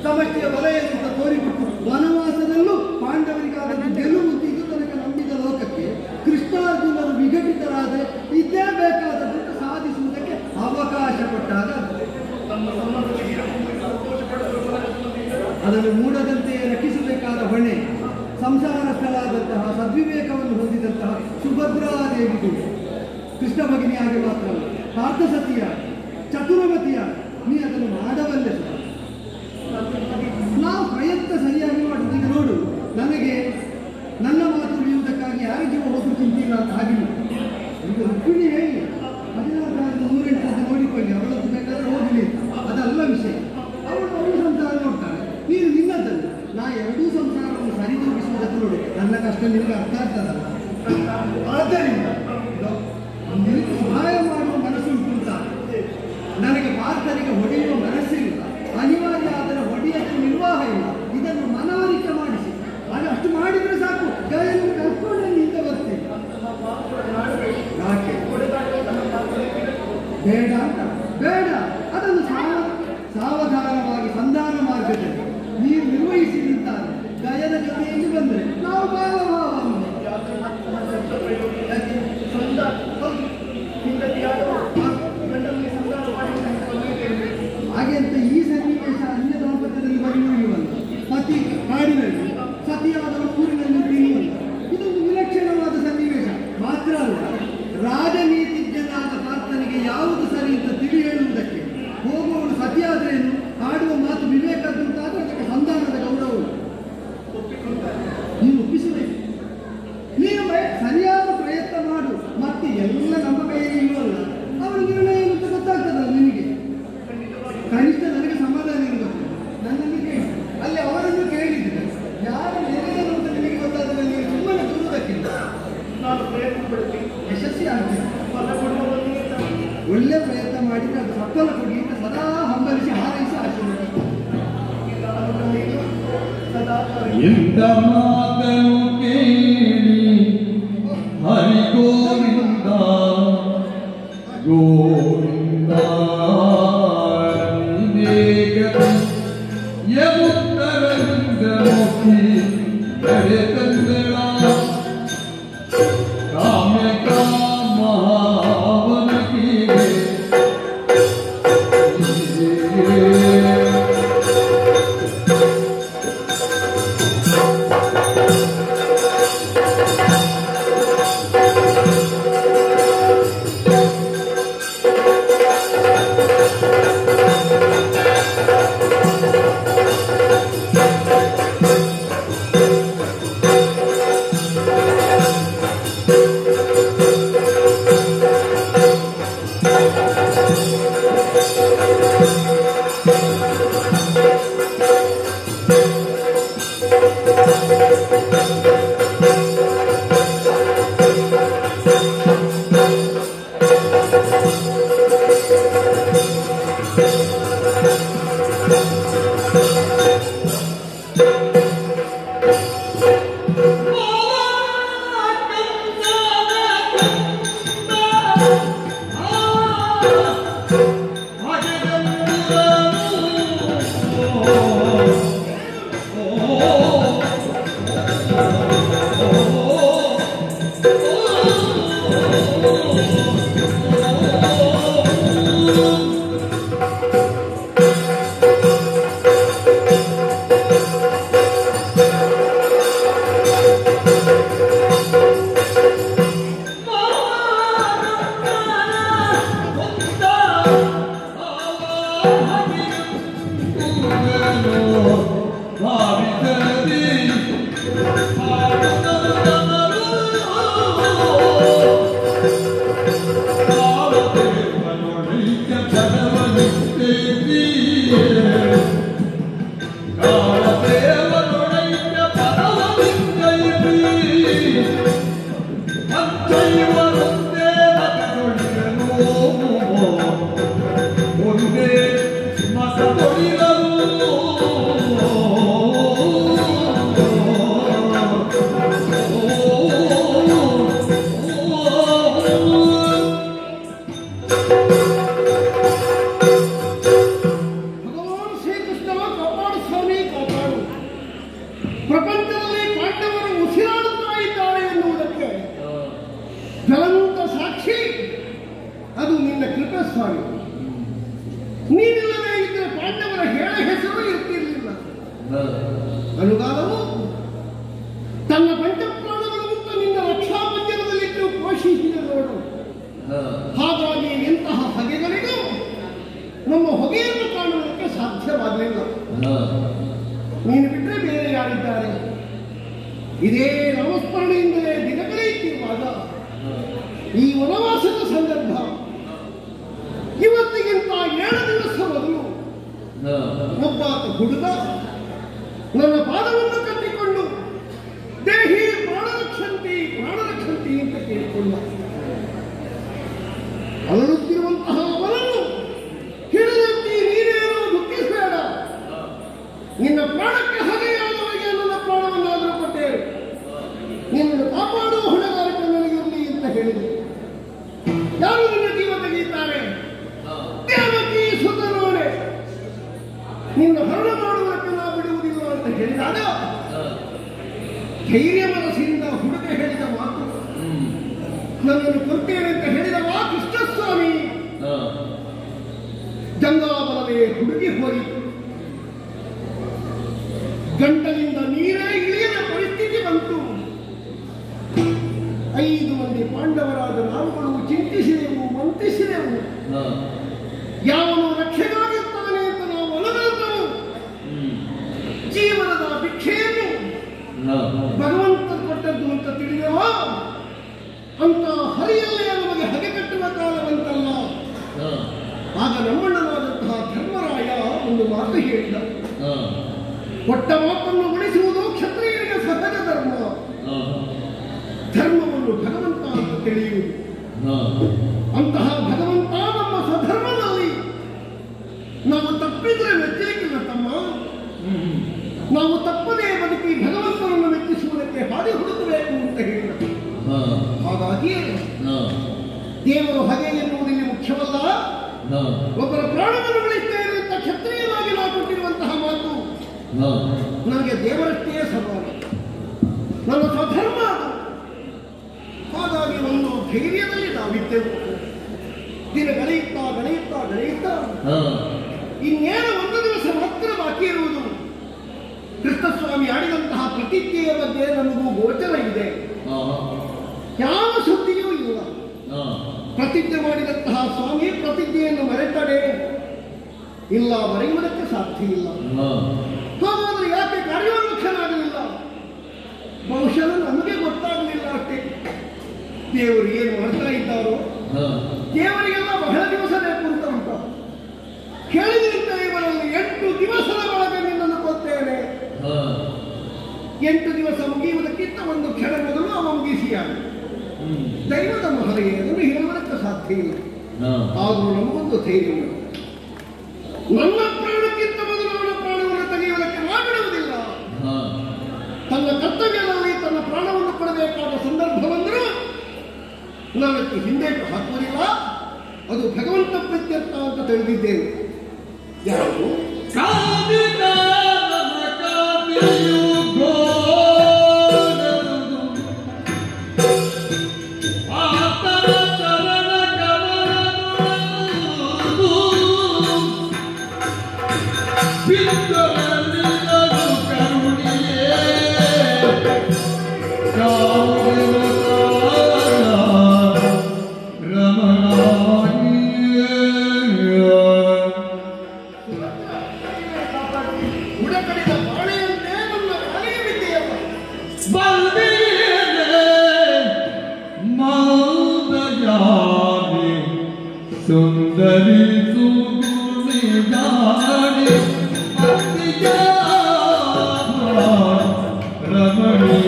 ಸಮಷ್ಟಿಯ ವಲಯ ಅಂತ ತೋರಿಬಿಟ್ಟು ವನವಾಸದಲ್ಲೂ ಪಾಂಡವರಿಗಾದ ಗೆಲುವು ಇದು ತನಕ ನಂಬಿದ ಲೋಕಕ್ಕೆ ಕೃಷ್ಣಾರ್ಜುನರು ವಿಘಟಿತರಾದರೆ ಇದ್ದೇ ಬೇಕಾದದ್ದು ಸಾಧಿಸುವುದಕ್ಕೆ ಅವಕಾಶ ಕೊಟ್ಟಾಗ ಅದನ್ನು ಮೂಡದಂತೆಯೇ ರಕ್ಷಿಸಬೇಕಾದ ಹೊಣೆ ಸಂಸಾರಸ್ಥಳಾದಂತಹ ಸದ್ವಿವೇಕವನ್ನು ಹೊಂದಿದಂತಹ ಸುಭದ್ರಾದೇವಿಗೂ ಕೃಷ್ಣ ಭಗಿನಿಯಾಗಿ ಮಾತ್ರವಲ್ಲ ಪಾರ್ಥಸತಿಯಾಗಿ ಚತುರಮತಿಯಾಗಿ ನೀ ಅದನ್ನು ಮಾಡಬಲ್ಲೆ. ನಾವು ಪ್ರಯತ್ನ ಸರಿಯಾಗಿ ಮಾಡುವುದು. ಈಗ ನೋಡು, ನನಗೆ ನನ್ನ ಮಾತು ಉಳಿಯುವುದಕ್ಕಾಗಿ ಯಾರ ಜೀವ ಹೋದ್ರು ಚಿಂತಿಲ್ಲ ಅಂತ ಆಗಿಲ್ಲ. ಈಗ ರುಕ್ಮಿಣಿ ಹೇಳಿ 14,108 ನೋಡಿಕೊಳ್ಳಿ, ಅವಳದ್ದು ಬೇಕಾದ್ರೆ ಹೋಗಲಿ, ಅದಲ್ಲ ವಿಷಯ. ಅವಳು ಸಂಸಾರ ನೋಡ್ತಾಳೆ, ನೀನು ನಿನ್ನದಲ್ಲ. ನಾ ಎರಡೂ ಸಂಸಾರವನ್ನು ಸರಿದೂಗಿಸುವುದಕ್ಕೆ ನೋಡಿ, ನನ್ನ ಕಷ್ಟ ನಿನಗೆ ಅರ್ಥ ಆಗ್ತದಲ್ಲ. ಆದ್ದರಿಂದ ನಿನಗೆ ಸಹಾಯ ಮಾಡುವ ಮನಸ್ಸುಂಟು ಅಂತ. ನನಗೆ ಪಾರ್ಥನಿಗೆ ಹೊಡೆಯುವ ಮನಸ್ಸಿಲ್ಲ, ಅನಿವಾರ್ಯ ಆದರೆ ಹೊಡೆಯಕ್ಕೆ ನಿರ್ವಾಹ ಇಲ್ಲ. ಇದನ್ನು ಮನವರಿಕೆ ಮಾಡಿಸಿ, ಅದು ಅಷ್ಟು ಮಾಡಿದರೆ ಸಾಕು. ಕೈಯನ್ನು ಕರ್ಕೊಂಡು ನಿಂತ ಬರ್ತೀನಿ. ಯಾಕೆ ಬೇಡ ಅಂತ? ಬೇಡ, ಅದನ್ನು ಸಾವಧಾನವಾಗಿ ಸಂಧಾನ ಮಾರ್ಗದಲ್ಲಿ ನೀವು ನಿರ್ವಹಿಸಿ ನಿಂತಾರೆ. ಗಯನ ಜೊತೆಯಲ್ಲಿ ಬಂದರೆ ನಾವು ಭಾವಭಾವ ಹಾಗೆ ಅಂತ ಈ ಸನ್ನಿವೇಶ ಅನ್ಯ ದಾಂಪತ್ಯದಲ್ಲಿ ಬರೆಯುವುದಿಲ್ಲ. ಪತಿ ಕಾಡಿನಲ್ಲಿ, ಸತಿಯಾದವರು ಊರಿನಲ್ಲಿ ತಿಳಿಯುವುದಿಲ್ಲ. ಇದೊಂದು ವಿಲಕ್ಷಣವಾದ ಸನ್ನಿವೇಶ ಮಾತ್ರ ಅಲ್ಲ, ರಾಜನೀತಿಜ್ಞನಾದ ಪಾರ್ಥನಿಗೆ ಯಾವುದು ಸರಿ ಅಂತ ತಿಳಿ ಹೇಳುವುದಕ್ಕೆ ಹೋಗುವವಳು ಸತಿಯಾದ್ರೇನು, ಆಡುವ ಮಾತು ವಿವೇಕದ್ದುಂಟಾದ್ರೆ ಅದಕ್ಕೆ ಸಂಧಾನದ ಗೌರವವು. ನೀನು ಒಪ್ಪಿಸಬೇಕು. ನೀನು ಸರಿಯಾದ ಪ್ರಯತ್ನ ಮಾಡು. ಮತ್ತೆ ಎಲ್ಲ ನಮ್ಮ ಕೈಯಲ್ಲಿ ಇಲ್ಲವಲ್ಲ, ಅವರ ನಿರ್ಣಯ ಅಂತ ಗೊತ್ತಾಗ್ತದಲ್ಲ ನಿನಗೆ. ಕನಿಷ್ಠ ನನಗೆ ಸಮಾಧಾನ ಇರಬೇಕು. ನನ್ನನ್ನು ಕೇಳಿ ಅಲ್ಲಿ ಅವರನ್ನು ಕೇಳಿದ್ರೆ ಯಾರು ನೆರೆಯರು ಅಂತ ನಿನಗೆ ಗೊತ್ತಾದರೆ ನೀವು ಸುಮ್ಮನೆ ದೂರುವುದಕ್ಕಿಂತ ನಾನು ಪ್ರಯತ್ನ ಪಡ್ತೀನಿ, ಯಶಸ್ವಿ ಆಗ್ತೀನಿ. ಒಳ್ಳೆ ಪ್ರಯತ್ನ ಮಾಡಿದರೆ ಅದು ಸಫಲ ಕೊಡಿ ಅಂತ ಸದಾ ಹಂಬಲಿಸಿ ಹಾರೈಸಿ ಆಶೀರ್ವಾದ. ಎಂತ ಮಾತನು ಕೇಳಿ ಹರಿ ಗೋವಿಂದ ಗೋವಿಂದ ಯಮುತ್ತರದಿಂದ ಮುಖಿ ಕಡೆ ತಂದೆಳ ಕಾಮ್ಯ ಕಾಮಹಾವನಕಿಗೆ ಪ್ರಪಂಚದಲ್ಲಿ ಪಾಂಡವರು ಉಸಿರಾಡುತ್ತಾ ಇದ್ದಾರೆ ಎನ್ನುವುದಕ್ಕೆ ಜ್ವಲಂತ ಸಾಕ್ಷಿ ಅದು ನಿನ್ನ ಕೃಪೆ ಸ್ವಾಮಿ. ನೀನಿಲ್ಲದೆ ಇದ್ದರೆ ಪಾಂಡವರ ಹೇಳ ಹೆಸರು ಇರ್ತಿರ್ಲಿಲ್ಲ. ಅನುಗಾಲವು ತನ್ನ ಪಂಚಪ್ರಾಣಗಳು ಮತ್ತು ನಿನ್ನ ರಕ್ಷಾಪಂಜರದಲ್ಲಿಟ್ಟು ಪೋಷಿಸಿದ ನೋಡು. ಹಾಗಾಗಿ ಇಂತಹ ಹೊಗೆಗಳಿಗೂ ನಮ್ಮ ಹೊಗೆಯನ್ನು ಕಾಣುವುದಕ್ಕೆ ಸಾಧ್ಯವಾಗಲಿಲ್ಲ. ನೀನು ಬಿಟ್ಟರೆ ಬೇರೆ ಯಾರಿದ್ದಾರೆ? ಇದೇ ನಾಮಸ್ಮರಣೆಯಿಂದಲೇ ದಿನಗಳೆಯುತ್ತಿರುವಾಗ ಈ ವನವಾಸದ ಸಂದರ್ಭ ಇವತ್ತಿಗಿಂತ 7 ದಿವಸ ಮೊದಲು ಒಬ್ಬಾತ ಹುಡುಗ ನನ್ನ ಪಾದವನ್ನು ಕಟ್ಟಿಕೊಂಡು ದೇಹಿ ಪ್ರಾಣರಕ್ಷಂತಿ ಪ್ರಾಣರಕ್ಷಂತಿ ಅಂತ ಕೇಳಿಕೊಂಡ. ಅಲರುತ್ತಿರುವಂತಹ ಅವನನ್ನು ಹಿಡಿದಂತೆ ನೀನೇನೋ ದುಃಖಿಸಬೇಡ, ನಿನ್ನ ಪ್ರಾಣಕ್ಕೆ ಹಾಗೆಯಾದವರಿಗೆ ನನ್ನ ಪ್ರಾಣವನ್ನಾದರೂ ಕೊಟ್ಟೇವೆ, ನಿನ್ನನ್ನು ಕಾಪಾಡುವ ಹೊಣೆಗಾರಿಕೆ ನನಗಿರಲಿ ಅಂತ ಹೇಳಿದೆ. ಯಾರು ನಿನ್ನ ಜೀವ ತೆಗೆಯುತ್ತಾರೆ? ದೇವಕಿ ಸುತನೋಡೆ, ನಿನ್ನ ಹರಣ ಮಾಡುವುದಕ್ಕೆ ನಾವು ಬಿಡುವುದಿಲ್ಲ ಅಂತ ಹೇಳಿದಾಗ ಧೈರ್ಯ ಮನಸ್ಸಿನಿಂದ ಹುಡುಗ ಹೇಳಿದ ಮಾತು, ನನ್ನನ್ನು ಕೊಡ್ತೇನೆ ಅಂತ ಹೇಳಿದ ಮಾತು ಕೃಷ್ಣಸ್ವಾಮಿ ಗಂಗಾಬಲವೇ ಹುಡುಗಿ ಹೋಯಿತು. ಗಂಟಲಿಂದ ನೀರೇ ಇಳಿಯದ ಪರಿಸ್ಥಿತಿ ಬಂತು. 5 ಮಂದಿ ಪಾಂಡವರಾದ ನಾವುಗಳು ಚಿಂತಿಸಿದೆವು, ಮಂತಿಸಿದೆವು. ಯಾವನು ರಕ್ಷೆಗಾಗಿರ್ತಾನೆ ಅಂತ ನಾವು ಅಲಗಲ್ತರು. ಜೀವನದ ಭಿಕ್ಷೆಯನ್ನು ಭಗವಂತ ಕೊಟ್ಟದ್ದು ಅಂತ ತಿಳಿದವ ಅಂತ ಹರಿಯಲ್ಲೇ ನಮಗೆ ಹಗೆ ಕಟ್ಟುವ ಕಾಲವಂತಲ್ಲ. ಆಗ ನಮ್ಮಣ್ಣನಾದಂತಹ ಧರ್ಮರಾಯ ಒಂದು ಮಾತು ಹೇಳಿದ, ಕೊಟ್ಟ ಮಾತನ್ನು ಉಳಿಸುವುದು ಕ್ಷತ್ರಿಯರಿಗೆ ಸಹಜ ಧರ್ಮ. ಧರ್ಮವನ್ನು ಭಗವಂತ ಅಂತ ತಿಳಿಯುವುದು. ಅಂತಹ ಭಗವಂತ ನಮ್ಮ ಸ್ವಧರ್ಮದಲ್ಲಿ ನಾವು ತಪ್ಪಿದ್ರೆ ಮೆಚ್ಚಲಿಕ್ಕಿಲ್ಲ ತಮ್ಮ. ನಾವು ತಪ್ಪದೇ ಬದುಕಿ ಭಗವಂತನನ್ನು ಮೆಚ್ಚಿಸುವುದಕ್ಕೆ ಹಾದಿ ಹುಡುಕಬೇಕು ಅಂತ ಹೇಳಿದರು. ಹಾಗಾಗಿ ದೇವರು ಹಗೆ ಎನ್ನುವುದು ಇಲ್ಲಿ ಮುಖ್ಯವಲ್ಲ. ಒಬ್ಬರ ಪ್ರಾಣವನ್ನು ಉಳಿಸ್ತೇನೆ ಅಂತ ಕ್ಷತ್ರಿಯನಾಗಿ ನಾವು ಕೊಟ್ಟಿರುವಂತಹ ಮಾತು ನನಗೆ ದೇವರಷ್ಟೇ ಸವಾಲು, ನನ್ನ ಸ್ವಧರ್ಮ ಅದು. ಹಾಗಾಗಿ ಒಂದು ಧೈರ್ಯದಲ್ಲಿ ನಾವಿದ್ದೆವು. ದಿನ ಗಳೆಯುತ್ತಾ ಗಳೆಯುತ್ತಾ ಗಳೆಯುತ್ತಾ ಇನ್ನೇನು 1 ದಿವಸ ಮಾತ್ರ ಬಾಕಿ ಇರುವುದು. ಕೃಷ್ಣಸ್ವಾಮಿ ಆಡಿದಂತಹ ಪ್ರತಿಜ್ಞೆಯ ಬಗ್ಗೆ ನಮಗೂ ಗೋಚರ ಇದೆ. ಯಾವ ಸುದ್ದಿಯೂ ಇಲ್ಲ. ಪ್ರತಿಜ್ಞೆ ಮಾಡಿದಂತಹ ಸ್ವಾಮಿ ಪ್ರತಿಜ್ಞೆಯನ್ನು ಮರೆತಡೆ ಇಲ್ಲ, ಮರೆಯುವುದಕ್ಕೆ ಸಾಧ್ಯ ಇಲ್ಲ. ಹಾಗಾದ್ರೆ ಯಾಕೆ ಕಾರ್ಯೋನ್ಮುಖನಾಗಲಿಲ್ಲ? ಬಹುಶಃ ನಮಗೆ ಗೊತ್ತಾಗಲಿಲ್ಲ ಅಷ್ಟೇ. ದೇವರು ಏನು ಮಾಡ್ತಾ ಇದ್ದಾರೋ, ದೇವರಿಗೆಲ್ಲ ಬಹಳ ದಿವಸ ಬೇಕು ಅಂತ ಉಂಟ. ಕೇಳಿದಂತ ಇವರಲ್ಲಿ 8 ದಿವಸದ ಒಳಗೆ ನಿನ್ನನ್ನು ಕೊಡ್ತೇನೆ. 8 ದಿವಸ ಮುಗಿಯುವುದಕ್ಕಿಂತ ಒಂದು ಕ್ಷಣ ಮೊದಲು ಅವ ಮುಗಿಸಿಯಾಗ ದೈವದ ಮಹರಿಗೆ ಅದನ್ನು ಹೇಳುವುದಕ್ಕೆ ಸಾಧ್ಯ ಇಲ್ಲ. ಆದರೂ ನಮಗೊಂದು ಧೈರ್ಯ, ನನ್ನ ಪ್ರಾಣಕ್ಕಿಂತ ಮೊದಲು ಅವನ ಪ್ರಾಣವನ್ನು ತೆಗೆಯುವುದಕ್ಕೆ ಮಾಡಿರುವುದಿಲ್ಲ. ತನ್ನ ಕರ್ತವ್ಯದಲ್ಲಿ ತನ್ನ ಪ್ರಾಣವನ್ನು ಕೊಡಬೇಕಾದ ಸಂದರ್ಭ ಬಂದರೂ ನಾವಕ್ಕೆ ಹಿಂದೇಟು ಹಾಕುವುದಿಲ್ಲ. ಅದು ಭಗವಂತ ಪ್ರತ್ಯರ್ಥ ಅಂತ ತಿಳಿದಿದ್ದೇನೆ. ಯಾರು ಸುಂದರಿ ಸುಗುಣಿ ಗಾಡಿ ರಮಣಿ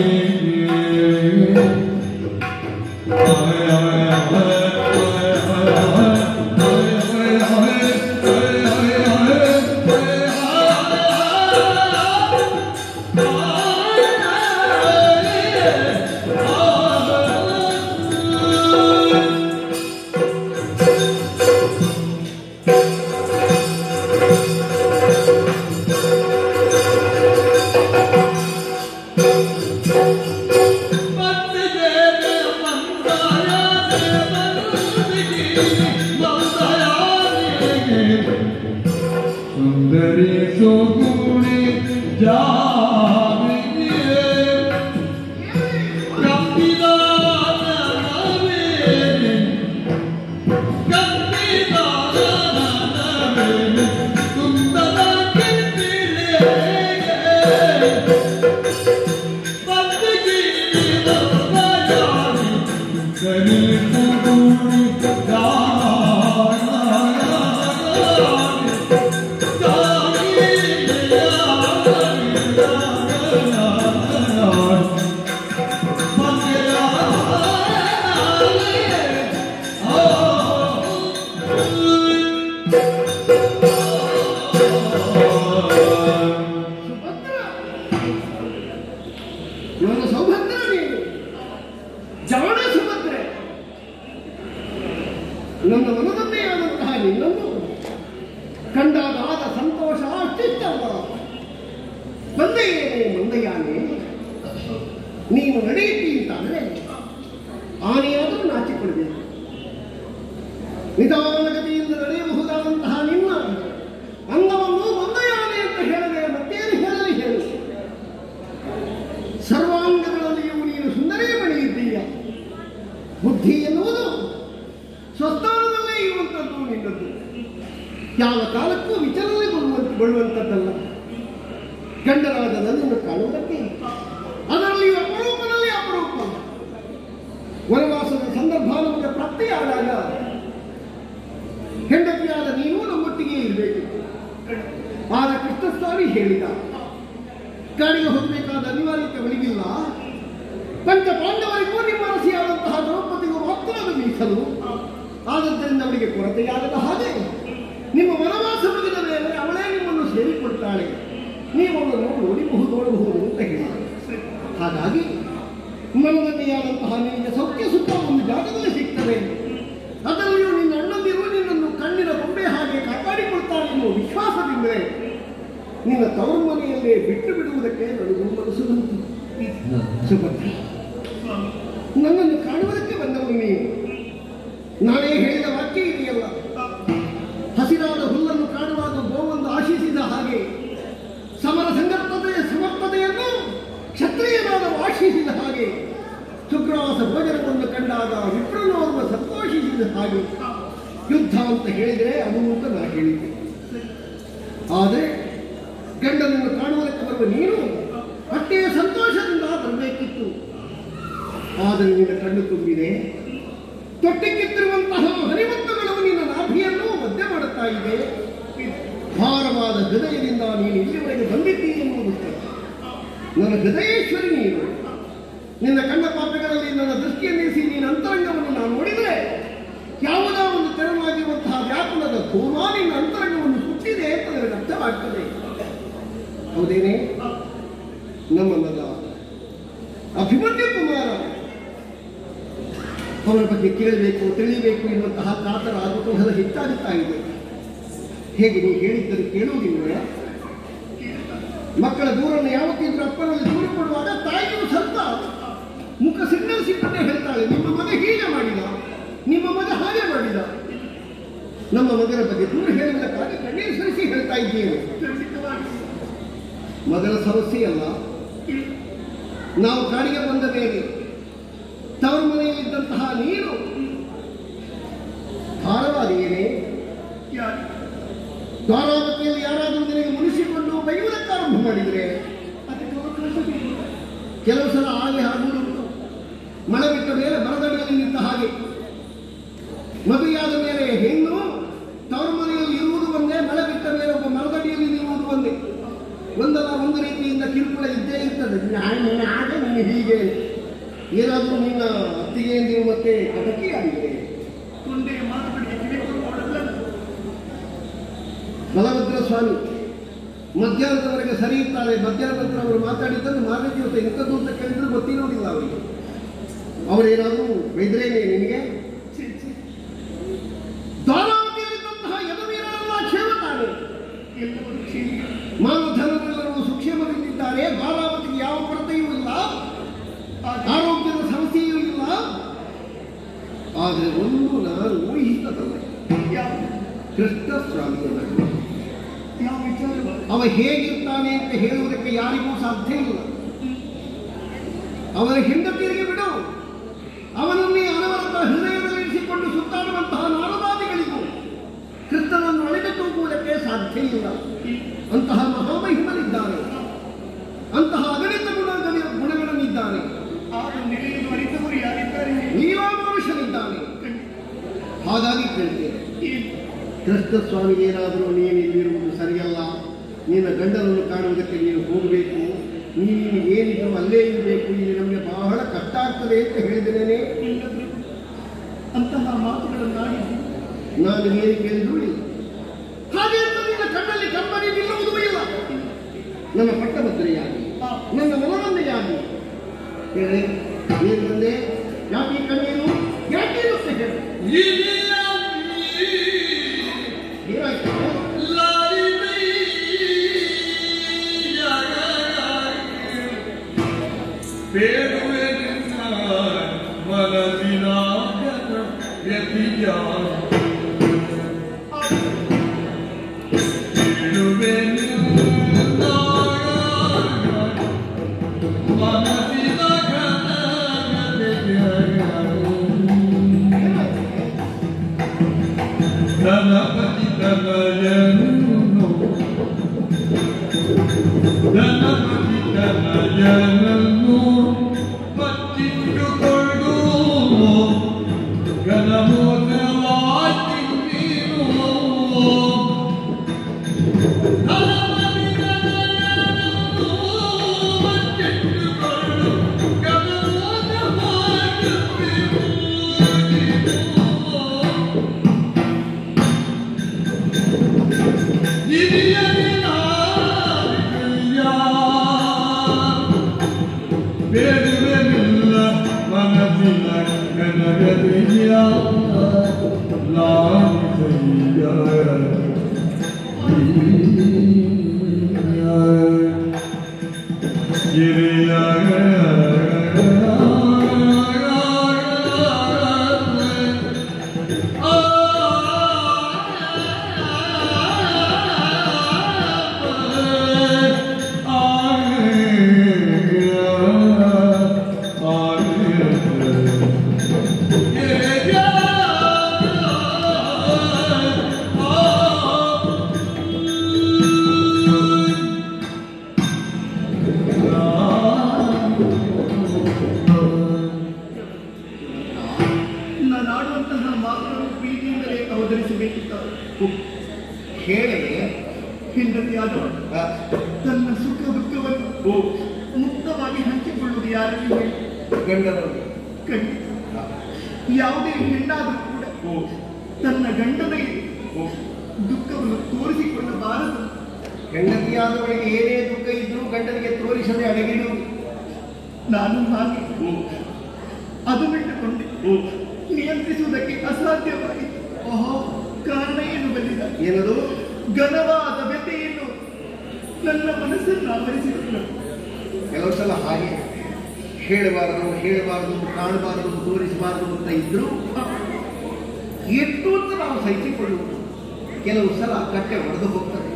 ಧರಿಸು ಗುಣಿ ಜಾವಿಗೆ ನನ್ನ ಮನದನ್ನೇ ಆದಂತಹ ನಿನ್ನನ್ನು ಕಂಡಾಗ ಆದ ಸಂತೋಷ ಅಷ್ಟಿಷ್ಟಲ್ಲ. ಬಂದೆಯೇನೆ ಮಂದಯಾನೆ, ನೀನು ನಡೆಯುತ್ತಿ ಅಂತಾದರೆ ಆನೆಯಾದರೂ ನಾಚಿಕೊಳ್ಳಬೇಕು. ನಿಧಾನಗತಿಯಿಂದ ನಡೆಯಬಹುದಾದಂತಹ ನಿನ್ನ ಅಂಗವನ್ನು ಮಂದಯಾನೆ ಅಂತ ಹೇಳದೆ ಮತ್ತೇನು ಹೇಳಲಿ ಹೇಳು. ಸರ್ವಾಂಗಗಳಲ್ಲಿಯೂ ನೀನು ಸುಂದರೇ ಮಣಿಯಿದ್ದೀಯ. ಬುದ್ಧಿ ಎನ್ನುವುದು ಸ್ವಸ್ಥಾನದಲ್ಲೇ ಇರುವಂಥದ್ದು ನಿನ್ನದ್ದು, ಯಾವ ಕಾಲಕ್ಕೂ ವಿಚಲನೆಗೊಳ್ಳುವಂಥದ್ದಲ್ಲ. ಗಂಡರಾದ ನನ್ನನ್ನು ಕಾಣುವುದಕ್ಕೆ ಅದರಲ್ಲಿಯೂ ಅಪರೂಪದಲ್ಲಿ ಅಪರೂಪ. ವನವಾಸದ ಸಂದರ್ಭ ನಮಗೆ ಪ್ರಾಪ್ತಿಯಾದಾಗ ಹೆಂಡತಿಯಾದ ನೀನು ನಮ್ಮೊಟ್ಟಿಗೆ ಇರಬೇಕಿತ್ತು. ಆಗ ಕೃಷ್ಣಸ್ವಾಮಿ ಹೇಳಿದ, ಕಾಡಿಗೆ ಹೋಗಬೇಕಾದ ಅನಿವಾರ್ಯತೆ ಒಳಗಿಲ್ಲ. ಪಂಚ ಪಾಂಡವರಿಗೂ ನಿಮ್ಮ ಅರಸಿಯಾದಂತಹ ದ್ರೌಪದಿಗೂ ಮಾತ್ರ ಅದು ಮೀಸಲು. ಆದ್ದರಿಂದ ಅವಳಿಗೆ ಕೊರತೆಯಾಗದ ಹಾಗೆ ನಿಮ್ಮ ವನವಾಸ ಮುಗಿದ ಮೇಲೆ ಅವಳೇ ನಿಮ್ಮನ್ನು ಸೇರಿಕೊಡ್ತಾಳೆ. ನೀವು ಅವಳನ್ನು ನೋಡಬಹುದು ಅಂತ ಹೇಳಿದರು. ಹಾಗಾಗಿ ಮನದನ್ನೆಯಾದಂತಹ ನಿನಗೆ ಸೌಖ್ಯ ಸುಖ ಒಂದು ಜಾಗದಲ್ಲಿ ಸಿಗ್ತದೆ. ಅದರಲ್ಲಿಯೂ ನಿನ್ನ ಅಣ್ಣಂದಿರು ನಿನ್ನನ್ನು ಕಣ್ಣಿನ ಗೊಂಬೆ ಹಾಗೆ ಕಾಪಾಡಿಕೊಳ್ತಾಳೆ ಎನ್ನುವ ವಿಶ್ವಾಸದಿಂದಲೇ ನಿನ್ನ ತವರು ಮನೆಯಲ್ಲೇ ಬಿಟ್ಟು ಬಿಡುವುದಕ್ಕೆ ನನಗೂ ಮನಸ್ಸು ಬಂತು. ಸುಭದ್ರ, ನನ್ನನ್ನು ಕಾಣುವುದಕ್ಕೆ ಬಂದವನು ನೀನು. ನಾನೇ ಹೇಳಿದ ವಾಕ್ಯ ಇದೆಯಲ್ಲ, ಹಸಿರಾದ ಹುಲ್ಲನ್ನು ಕಾಣುವಾಗ ಗೋವೊಂದು ಆಶಿಸಿದ ಹಾಗೆ ಸಮರ್ಥತೆಯನ್ನು ಕ್ಷತ್ರಿಯನಾದ ಆಶಿಸಿದ ಹಾಗೆ ಶುಕ್ರವಾಸ ಭೋಜನವನ್ನು ಕಂಡಾಗ ವಿಪ್ರನೋರ್ವ ಸಂತೋಷಿಸಿದ ಹಾಗೆ ಯುದ್ಧ ಅಂತ ಹೇಳಿದರೆ ಅದು ಅಂತ ನಾನು ಹೇಳಿದ್ದೆ. ಆದರೆ ಗಂಡನನ್ನು ಕಾಣುವುದಕ್ಕೆ ಬರುವ ನೀನು ಅಷ್ಟೇ ಸಂತೋಷದಿಂದ ಬರಬೇಕಿತ್ತು. ಆದರೆ ನಿನ್ನ ಕಣ್ಣು ತುಂಬಿದೆ. ತೊಟ್ಟಿಕ್ಕಿತ್ತಿರುವಂತಹ ಹರಿವಂತಗಳು ನಿನ್ನ ನಾಭಿಯನ್ನು ಮಧ್ಯೆ ಮಾಡುತ್ತಾ ಇದೆ. ಭಾರವಾದ ಹೃದಯದಿಂದ ನೀನು ಇಲ್ಲಿವರೆಗೆ ಬಂದಿದ್ದೀ ಎನ್ನುವುದು ನನ್ನ ಹೃದಯೇಶ್ವರಿ ನೀನು. ನಿನ್ನ ಕಣ್ಣ ಪಾಪಗಳಲ್ಲಿ ನನ್ನ ದೃಷ್ಟಿಯನ್ನಿರಿಸಿ ನೀನು ಅಂತರಂಗವನ್ನು ನಾನು ನೋಡಿದರೆ ಯಾವುದೋ ಒಂದು ತೆರವಾಗಿರುವಂತಹ ವ್ಯಾಕುಲದ ಧೂಮ ನಿನ್ನ ಅಂತರಂಗವನ್ನು ಹುಟ್ಟಿದೆ ಅಂತ ನನಗೆ ಅರ್ಥವಾಗ್ತದೆ. ಹೌದೇನೆ? ನಮ್ಮ ಮಗ ಅಭಿಮನ್ಯು ಕುಮಾರ, ಅವರ ಬಗ್ಗೆ ಕೇಳಬೇಕು ತಿಳಿಯಬೇಕು ಎನ್ನುವಂತಹ ಕಾತರ ಕುತೂಹಲ ಹೆಚ್ಚಾಗುತ್ತಾ ಇದೆ. ಹೇಗೆ ನೀವು ಹೇಳಿದ್ದರೆ ಕೇಳುವುದಿಲ್ಲ. ಮಕ್ಕಳ ದೂರನ್ನು ಯಾವತ್ತಿದ್ರೂ ಅಪ್ಪನಲ್ಲಿ ದೂರ ಕೊಡುವಾಗ ತಾಯಿಯೂ ಸ್ವಲ್ಪ ಮುಖ ಸಿಂಗರಿಸಿಕೊಂಡೇ ಹೇಳ್ತಾಳೆ, ನಿಮ್ಮ ಮಗ ಹೀಗೆ ಮಾಡಿದ, ನಿಮ್ಮ ಮಗ ಹಾಗೆ ಮಾಡಿದ. ನಮ್ಮ ಮಗನ ಬಗ್ಗೆ ದೂರ ಹೇಳುವುದಕ್ಕಾಗಿ ಕಣ್ಣೀರು ಸರಿಸಿ ಹೇಳ್ತಾ ಇದ್ದೇನೆ. ಮಗಳ ಸಮಸ್ಯೆ ಅಲ್ಲ. ನಾವು ಕಾಡಿಗೆ ಬಂದ ಮೇಲೆ ತವರ ಮನೆಯಲ್ಲಿದ್ದಂತಹ ನೀನು ಭಾರವಾದಿಯೇನೆ? ದ್ವಾರಾವತಿಯಲ್ಲಿ ಯಾರಾದರೂ ನಿನಗೆ ಮುನಿಸಿಕೊಂಡು ಬೈಯುವುದಕ್ಕೆ ಆರಂಭ ಮಾಡಿದರೆ ಕೆಲವು ಸಲ ಹಾಗೆ ಆಗುವುದುಂಟು. ಮಳೆ ಬಿಟ್ಟ ಮೇಲೆ ಮರದಡಿಯಲ್ಲಿ ನಿಂತ ಹಾಗೆ. ಮದುವೆಯಾದ ಮೇಲೆ ಹೆಣ್ಣು ತವರ ಮನೆಯಲ್ಲಿ ಇರುವುದು ಒಂದೇ, ಮಳೆ ಬಿಟ್ಟ ಮೇಲೆ ಒಬ್ಬ ಮರದಡಿಯಲ್ಲಿ ನಿಲ್ಲುವುದು ಒಂದೇ. ಒಂದಲ್ಲ ಒಂದು ರೀತಿಯಿಂದ ಕಿರುಕುಳ ಇದ್ದೇ ಇರ್ತದೆ. ನೀನು ಹೀಗೆ ಏನಾದರೂ ನಿನ್ನ ಅತ್ತಿಗೆ ನೀವು ಮತ್ತೆ ಕಟಕಿ ಆಗಿದೆ. ಬಲಭದ್ರ ಸ್ವಾಮಿ ಮಧ್ಯಾಹ್ನದವರೆಗೆ ಸರಿ ಇರ್ತಾರೆ. ಮಧ್ಯಾಹ್ನ ನಂತರ ಅವರು ಮಾತಾಡಿದ್ದನ್ನು ಮಾರನೇ ದಿವಸ ಇಂಥದ್ದು ಅಂತ ಕೇಳಿದ್ರೆ ಗೊತ್ತಿರೋದಿಲ್ಲ ಅವರಿಗೆ. ಅವರೇನಾದರೂ ಬೈದ್ರೇನೆ ನಿನಗೆ? ದ್ವಾರಾವತಿಯಲ್ಲಿದ್ದಂತಹ ಯದುವೀರರೆಲ್ಲ ಕ್ಷೇಮ ತಾನೆ, ಮಾನವಧನರೆಲ್ಲರೂ ಸುಕ್ಷೇಮದಿಂದಿದ್ದಾರೆ. ದ್ವಾರಾವತಿಗೆ ಯಾವ ಕೊರತೆಯೂ ಇಲ್ಲ, ಆರೋಗ್ಯದ ಸಮಸ್ಯೆಯೂ ಇಲ್ಲ. ಆದರೆ ಒಂದು ನಾನು ಊಹಿಸದಲ್ಲ, ಕೃಷ್ಣ ಸ್ವಾಮಿಯನ್ನು ಯಾವ ವಿಚಾರ? ಅವ ಹೇಗಿರ್ತಾನೆ ಅಂತ ಹೇಳುವುದಕ್ಕೆ ಯಾರಿಗೂ ಸಾಧ್ಯ ಇಲ್ಲ. ಅವನ ಹೆಂಡತಿಯರಿಗೆ ಬಿಡು, ಅವನನ್ನೇ ಅನವರತ ಹೃದಯದಲ್ಲಿರಿಸಿಕೊಂಡು ಸುತ್ತಾಡುವಂತಹ ನಾರದಾದಿಗಳಿಗೂ ಕೃಷ್ಣನನ್ನು ಒಳಗೆ ತೂಗುವುದಕ್ಕೆ ಸಾಧ್ಯ ಇಲ್ಲ. ಅಂತಹ ಮಹಾಮಹಿಮನಿದ್ದಾನೆ, ಅಂತಹ ಅಗಣಿತ ಗುಣಗಳನ್ನಿದ್ದಾನೆ. ಅರಿತವರು ಯಾರಿದ್ದಾರೆ? ನೀಲಾಮನುಷ್ಯನಿದ್ದಾನೆ. ಹಾಗಾಗಿ ಕೇಳ್ತೇನೆ, ಕೃಷ್ಣ ಸ್ವಾಮಿ ಏನಾದರೂ ನೀನು ಇಲ್ಲಿರುವುದು ಸರಿಯಲ್ಲ, ನಿನ್ನ ಗಂಡನನ್ನು ಕಾಣುವುದಕ್ಕೆ ನೀನು ಹೋಗಬೇಕು, ನೀನು ಏನಿದ್ರು ಅಲ್ಲೇ ಇರಬೇಕು, ಇಲ್ಲಿ ನಮಗೆ ಬಹಳ ಕಷ್ಟ ಆಗ್ತದೆ ಅಂತ ಹೇಳಿದ್ದೇನೆ. ಅಂತಹ ಮಾತುಗಳನ್ನಾಡಿ ನಾನು ಏನು ಕೇಳಿದ್ರು ಇಲ್ಲ. ಹಾಗೆ ಅಂತ ನಿನ್ನ ಕಣ್ಣಲ್ಲಿ ಕಂಬನಿ ನಿಲ್ಲುವುದೂ ಇಲ್ಲ. ನನ್ನ ಪಟ್ಟಭದ್ರೆಯಾಗಿ, ನನ್ನ ಮನವನ್ನೆಯಾಗಿ ಹೇಳಿ, ಏನು ಬಂದೆ, ಯಾಕೆ ಕಣ್ಣೀರು, ಯಾಕೆ ಅಂತ ಹೇಳಿ ಏನಾಯ್ತು? ತನ್ನ ಸುಖ ದುಃಖವನ್ನು ಮುಕ್ತವಾಗಿ ಹಂಚಿಕೊಳ್ಳುವುದು ಯಾರಲ್ಲಿ? ಗಂಡನವರು. ಖಂಡಿತ ಯಾವುದೇ ಹೆಣ್ಣಾದರೂ ಕೂಡ ತನ್ನ ಗಂಡನಿಗೆ ದುಃಖವನ್ನು ತೋರಿಸಿಕೊಳ್ಳಬಾರದು. ಹೆಂಡತಿಯಾದವಳಿಗೆ ಏನೇ ದುಃಖ ಇದ್ರೂ ಗಂಡನಿಗೆ ತೋರಿಸದೆ ಅಡಗಿಡು. ನಾನು ಹಾಗೆ ಅದು ಬಿಟ್ಟುಕೊಂಡೆ, ನಿಯಂತ್ರಿಸುವುದಕ್ಕೆ ಅಸಾಧ್ಯವಾಯಿತು. ಕಾರಣ ಏನು ಬಂದಿದ? ಏನದು? ಘನವಾದ ವ್ಯಥೆಯನ್ನು ನನ್ನ ಮನಸ್ಸನ್ನು ಆವರಿಸಿಕೊಂಡ. ಕೆಲವು ಸಲ ಹಾಗೆ ಹೇಳಬಾರದು, ಕಾಣಬಾರದು, ತೋರಿಸಬಾರದು ಅಂತ ಇದ್ರು ಎಷ್ಟು ಅಂತ ನಾವು ಸಹಿಸಿಕೊಳ್ಳುವುದು. ಕೆಲವು ಸಲ ಕಟ್ಟೆ ಒಡೆದು ಹೋಗ್ತದೆ.